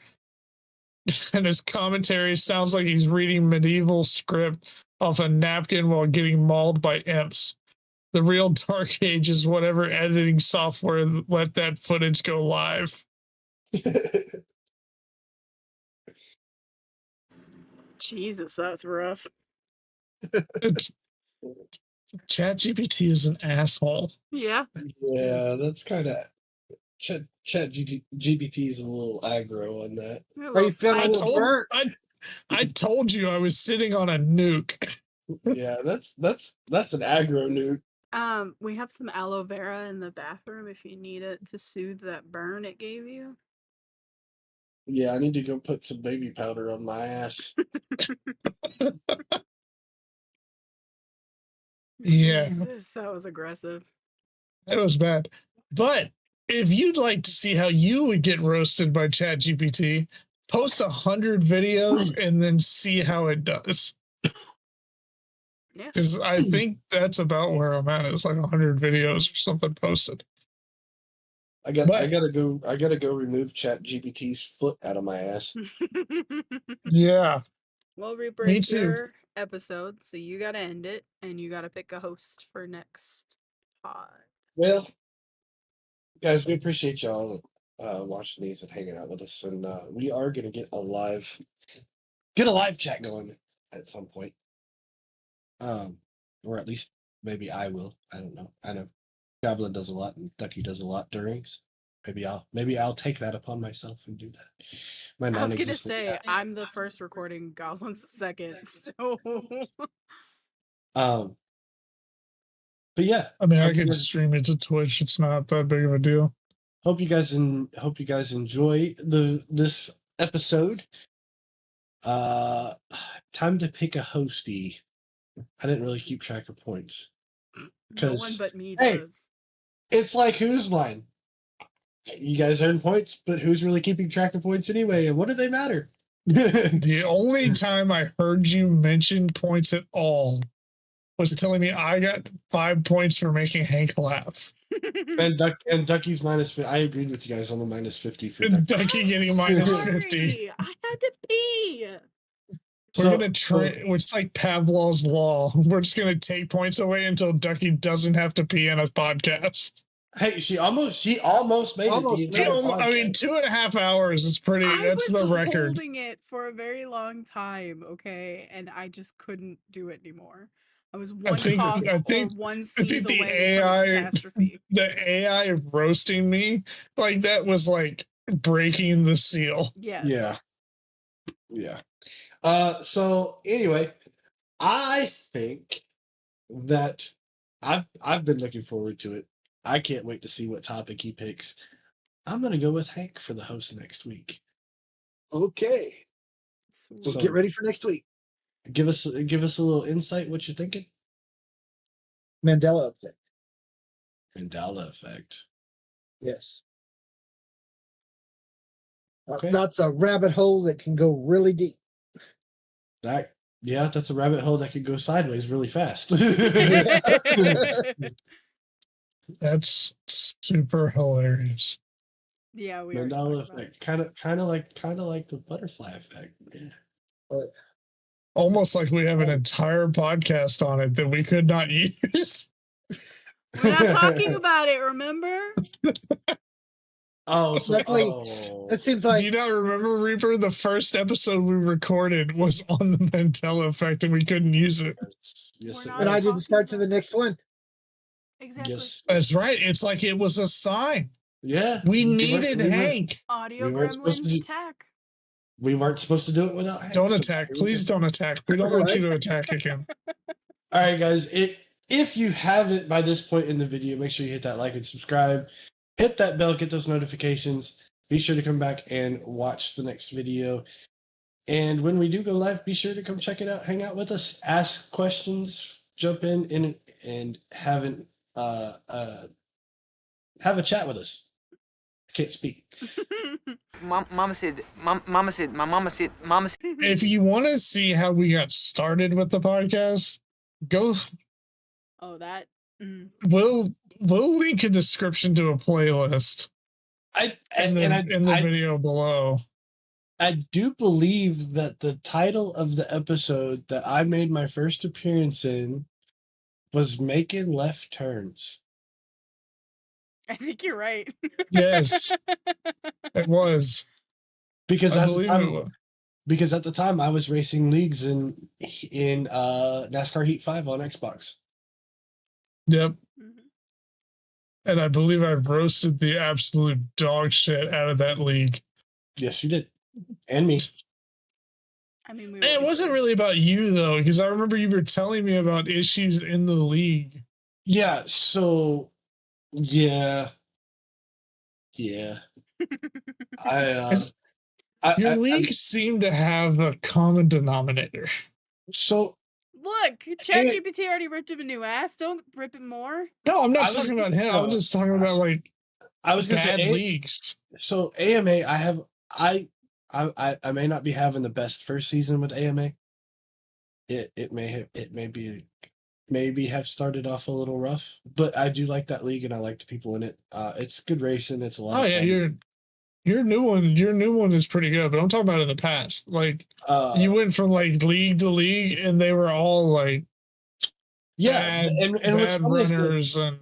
And his commentary sounds like he's reading medieval script off a napkin while getting mauled by imps. The real Dark Age is whatever editing software let that footage go live. Jesus, that's rough. ChatGPT is an asshole. Yeah. Yeah, that's kind of ChatGPT is a little aggro on that. Are you feeling burnt? I told you I was sitting on a nuke. Yeah, that's an aggro nuke. We have some aloe vera in the bathroom if you need it to soothe that burn it gave you. Yeah, I need to go put some baby powder on my ass. Yeah. Jesus, that was aggressive. It was bad. But if you'd like to see how you would get roasted by ChatGPT, post 100 videos and then see how it does. Yeah. Because I think that's about where I'm at. It's like 100 videos or something posted. I gotta go remove ChatGPT's foot out of my ass. Yeah. Well, Reaper, Me it's too. your episode, so you gotta end it, and you gotta pick a host for next pod. Well, guys, we appreciate y'all watching these and hanging out with us, and we are gonna get a live chat going at some point. Or at least maybe I will. I don't know. I know Goblin does a lot and Ducky does a lot during. So maybe I'll take that upon myself and do that. My I was gonna non-existent say cat. I'm the first recording, Goblin's the second, so But yeah, I mean, I hope could you- stream it to Twitch. It's not that big of a deal. hope you guys enjoy this episode. Time to pick a hostie. I didn't really keep track of points. no one 'Cause, but me hey, does. It's like Whose Line. You guys earn points, but who's really keeping track of points anyway? And what do they matter? The only time I heard you mention points at all was telling me I got 5 points for making Hank laugh. and Ducky's minus. I agreed with you guys on the minus 50 for And Ducky. Ducky I'm getting minus sorry. 50. I had to pee. We're gonna train. It's like Pavlov's law. We're just gonna take points away until Ducky doesn't have to pee in a podcast. Hey, she almost made Almost it. made The entire I mean, podcast. 2.5 hours is pretty. That's I the was record. holding it for a very long time, okay, and I just couldn't do it anymore. I was one cough or one sneeze the away AI from a catastrophe. The AI roasting me like that was like breaking the seal. Yes. Yeah. So anyway, I think that I've been looking forward to it. I can't wait to see what topic he picks. I'm gonna go with Hank for the host next week. Okay. Sweet. We'll So- get ready for next week. Give us a little insight. What you're thinking? Mandela effect. Mandela effect. Yes. Okay. That's a rabbit hole that can go really deep. That's a rabbit hole that could go sideways really fast. That's super hilarious. Yeah, we already Mandela talked about it. effect, kind of like the butterfly effect. Yeah. Almost like we have an entire podcast on it that we could not use. We're not talking about it, remember? Oh, so, Luckily, oh. It seems Do like you not remember, Reaper? The first episode we recorded was on the Mandela effect and we couldn't use it. Yes, We're it not and I was. didn't start to the next one. Exactly. Yes. That's right. It's like it was a sign. Yeah. We weren't- needed weren't- Hank. Audio we weren't supposed gremlins to- attack. We weren't supposed to do it without Hank. Don't so attack. here we Please go. don't attack. We don't want you to attack again. All right, guys. If you haven't by this point in the video, make sure you hit that like and subscribe. Hit that bell, get those notifications. Be sure to come back and watch the next video. And when we do go live, be sure to come check it out, hang out with us, ask questions, jump in and have a chat with us. I can't speak. Mama said, If you want to see how we got started with the podcast, go. Oh, that. We'll link a description to a playlist in the video below. I do believe that the title of the episode that I made my first appearance in was Making Left Turns. I think you're right. Yes, it was. Because I at the believe it time, was. because at the time I was racing leagues in NASCAR Heat 5 on Xbox. Yep. Mhm. And I believe I roasted the absolute dog shit out of that league. Yes, you did. And me. I mean, we And it were wasn't first. really about you though, because I remember you were telling me about issues in the league. Yeah, so yeah. Your I league seemed to have a common denominator. so Look, ChatGPT already ripped him a new ass. Don't rip him more. No, I'm I not was- talking about him. I'm no, just talking about like I was gonna bad say leagues. so AMA, I may not be having the best first season with AMA. It maybe have started off a little rough, but I do like that league and I like the people in it. It's good racing. It's a lot. Oh of yeah, fun. your new one is pretty good, but I'm talking about in the past. Like you went from like league to league, and they were all like yeah, bad, and what's bad funny is runners and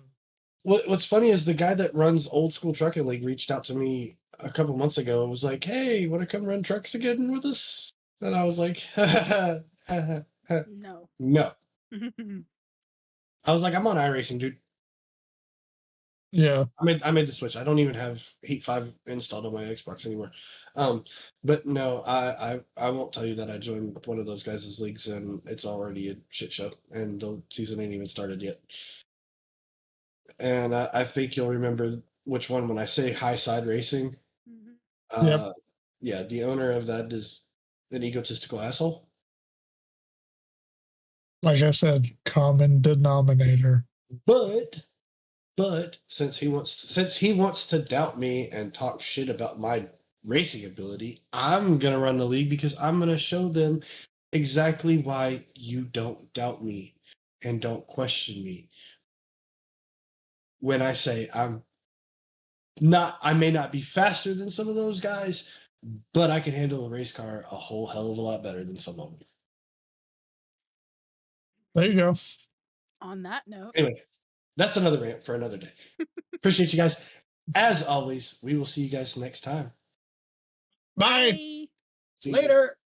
what's funny is the guy that runs Old School Trucking League reached out to me a couple months ago and was like, "Hey, want to come run trucks again with us?" And I was like, No. "No." I was like, "I'm on iRacing, dude. yeah. I made the switch. I don't even have Heat 5 installed on my Xbox anymore." But no, I won't tell you that I joined one of those guys' leagues and it's already a shit show and the season ain't even started yet. And I think you'll remember which one when I say High Side Racing. Mhm. Yep. Yeah, the owner of that is an egotistical asshole. Like I said, common denominator. But But since he wants to doubt me and talk shit about my racing ability, I'm gonna run the league because I'm gonna show them exactly why you don't doubt me and don't question me. When I say I may not be faster than some of those guys, but I can handle a race car a whole hell of a lot better than some of them. There you go. On that note, Anyway, that's another rant for another day. Appreciate you guys. As always, we will see you guys next time. Bye. bye. See ya. Later.